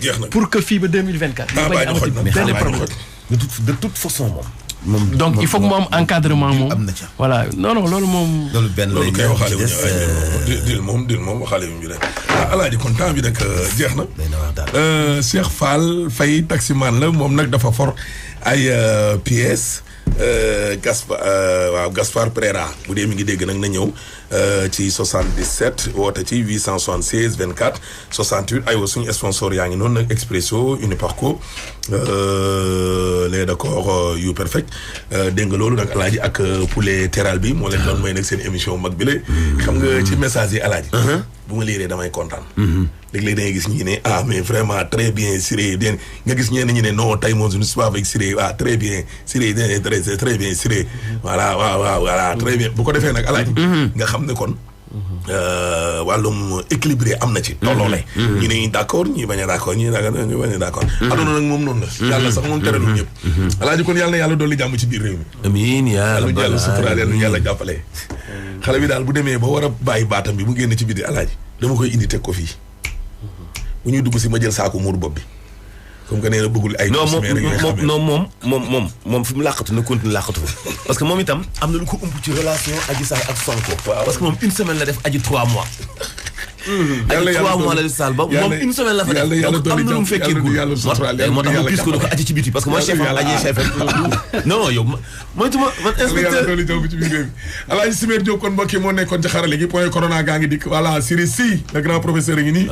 A: jeex na
C: pour que fii ba 2024. ñu bañ a amati benn problème.
B: de toute façon moom.
C: donc il faut que mu am encadrement moom.
B: am na ca
C: voilà non loolu moom.
B: loolu benn lay
A: kay waxaale wu ñu dil moom waxaale wu ñu rek. alaaji kon temps bi nag jeex na. Cheikh Fall Faye taximan la moom nag dafa for ay pièces. Gaspard Pereira bu dee mi ngi dégg nag na ñëw ci 77 woote ci 876 24 68 aywa suñu sponsor yaa ngi noonu nag Expresso Uniparco les d'accord yu perfect dégg nga loolu nag alaaji ak poulet teral bi moo leen doon may nag seen émission mag bi la xam nga ci message yi alaaji bu ma liiree damay kontaan léeg-léeg da ngay gis ñi ne mais vraiment très bien Siré den nga gis ñenn ñi ne non tey moom je ne suis pas avec Siré très bien Siré très bien Siré voilà très bien bu ko defee nag alaaji nga xam ne kon wàllum équilibré am na ci tolloo lay ñi ne d'accord ñi bañ a d'accord ñi bañ a d'accord aduna nag moom noonu la yàlla sax moom teralul ñëpp alaaji kon yàlla na yàlla dolli jàmm ci biir réew mi
B: amiin
A: yàlla yàlla suturaal yàlla jàppale xale bi daal bu demee ba war a bàyyi baatam bi mu génn ci biti alaaji dama koy indi teg ko fii bu ñuy dugg si ma jël saako muur bopp bi comme que nee na bëggul ay. moom fi mu làqatu na continue làqatu fa
B: parce que moom itam am na lu ko ëmb ci relation Adji Sarr ak Sonko. parce que moom une semaine la def Adji 3 mois.
A: yàlla
B: 3 mois la def Sall ba moom une semaine la fa def. donc am na lu mu fekkee gul moo tax mu gis ko ko Adji ci biti parce que mooy chef am Adji chef non yow moytuma man inspecteur
A: yàlla dooli ci biir réew mi Alaaji Simeer Diop kon mbokk yi moo nekkoon ci xarale gi point corona gaa ngi dikk voilà Siri Si le grand professeur ngi nii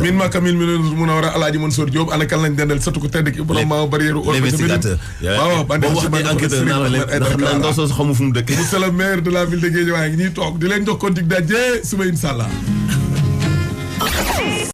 A: min maka min mun a war a Alaaji Mansour Diop ana kan lañ dendal satu ko tedd ki borom ma barrière
B: l'investigateur
A: waaw bandi
B: enquêteur naa la ndaw soosu xamu fu mu dëkk
A: monsieur le maire de la ville de Guédiawaye ngi nii toog di leen jox kon dig daje suba inshallah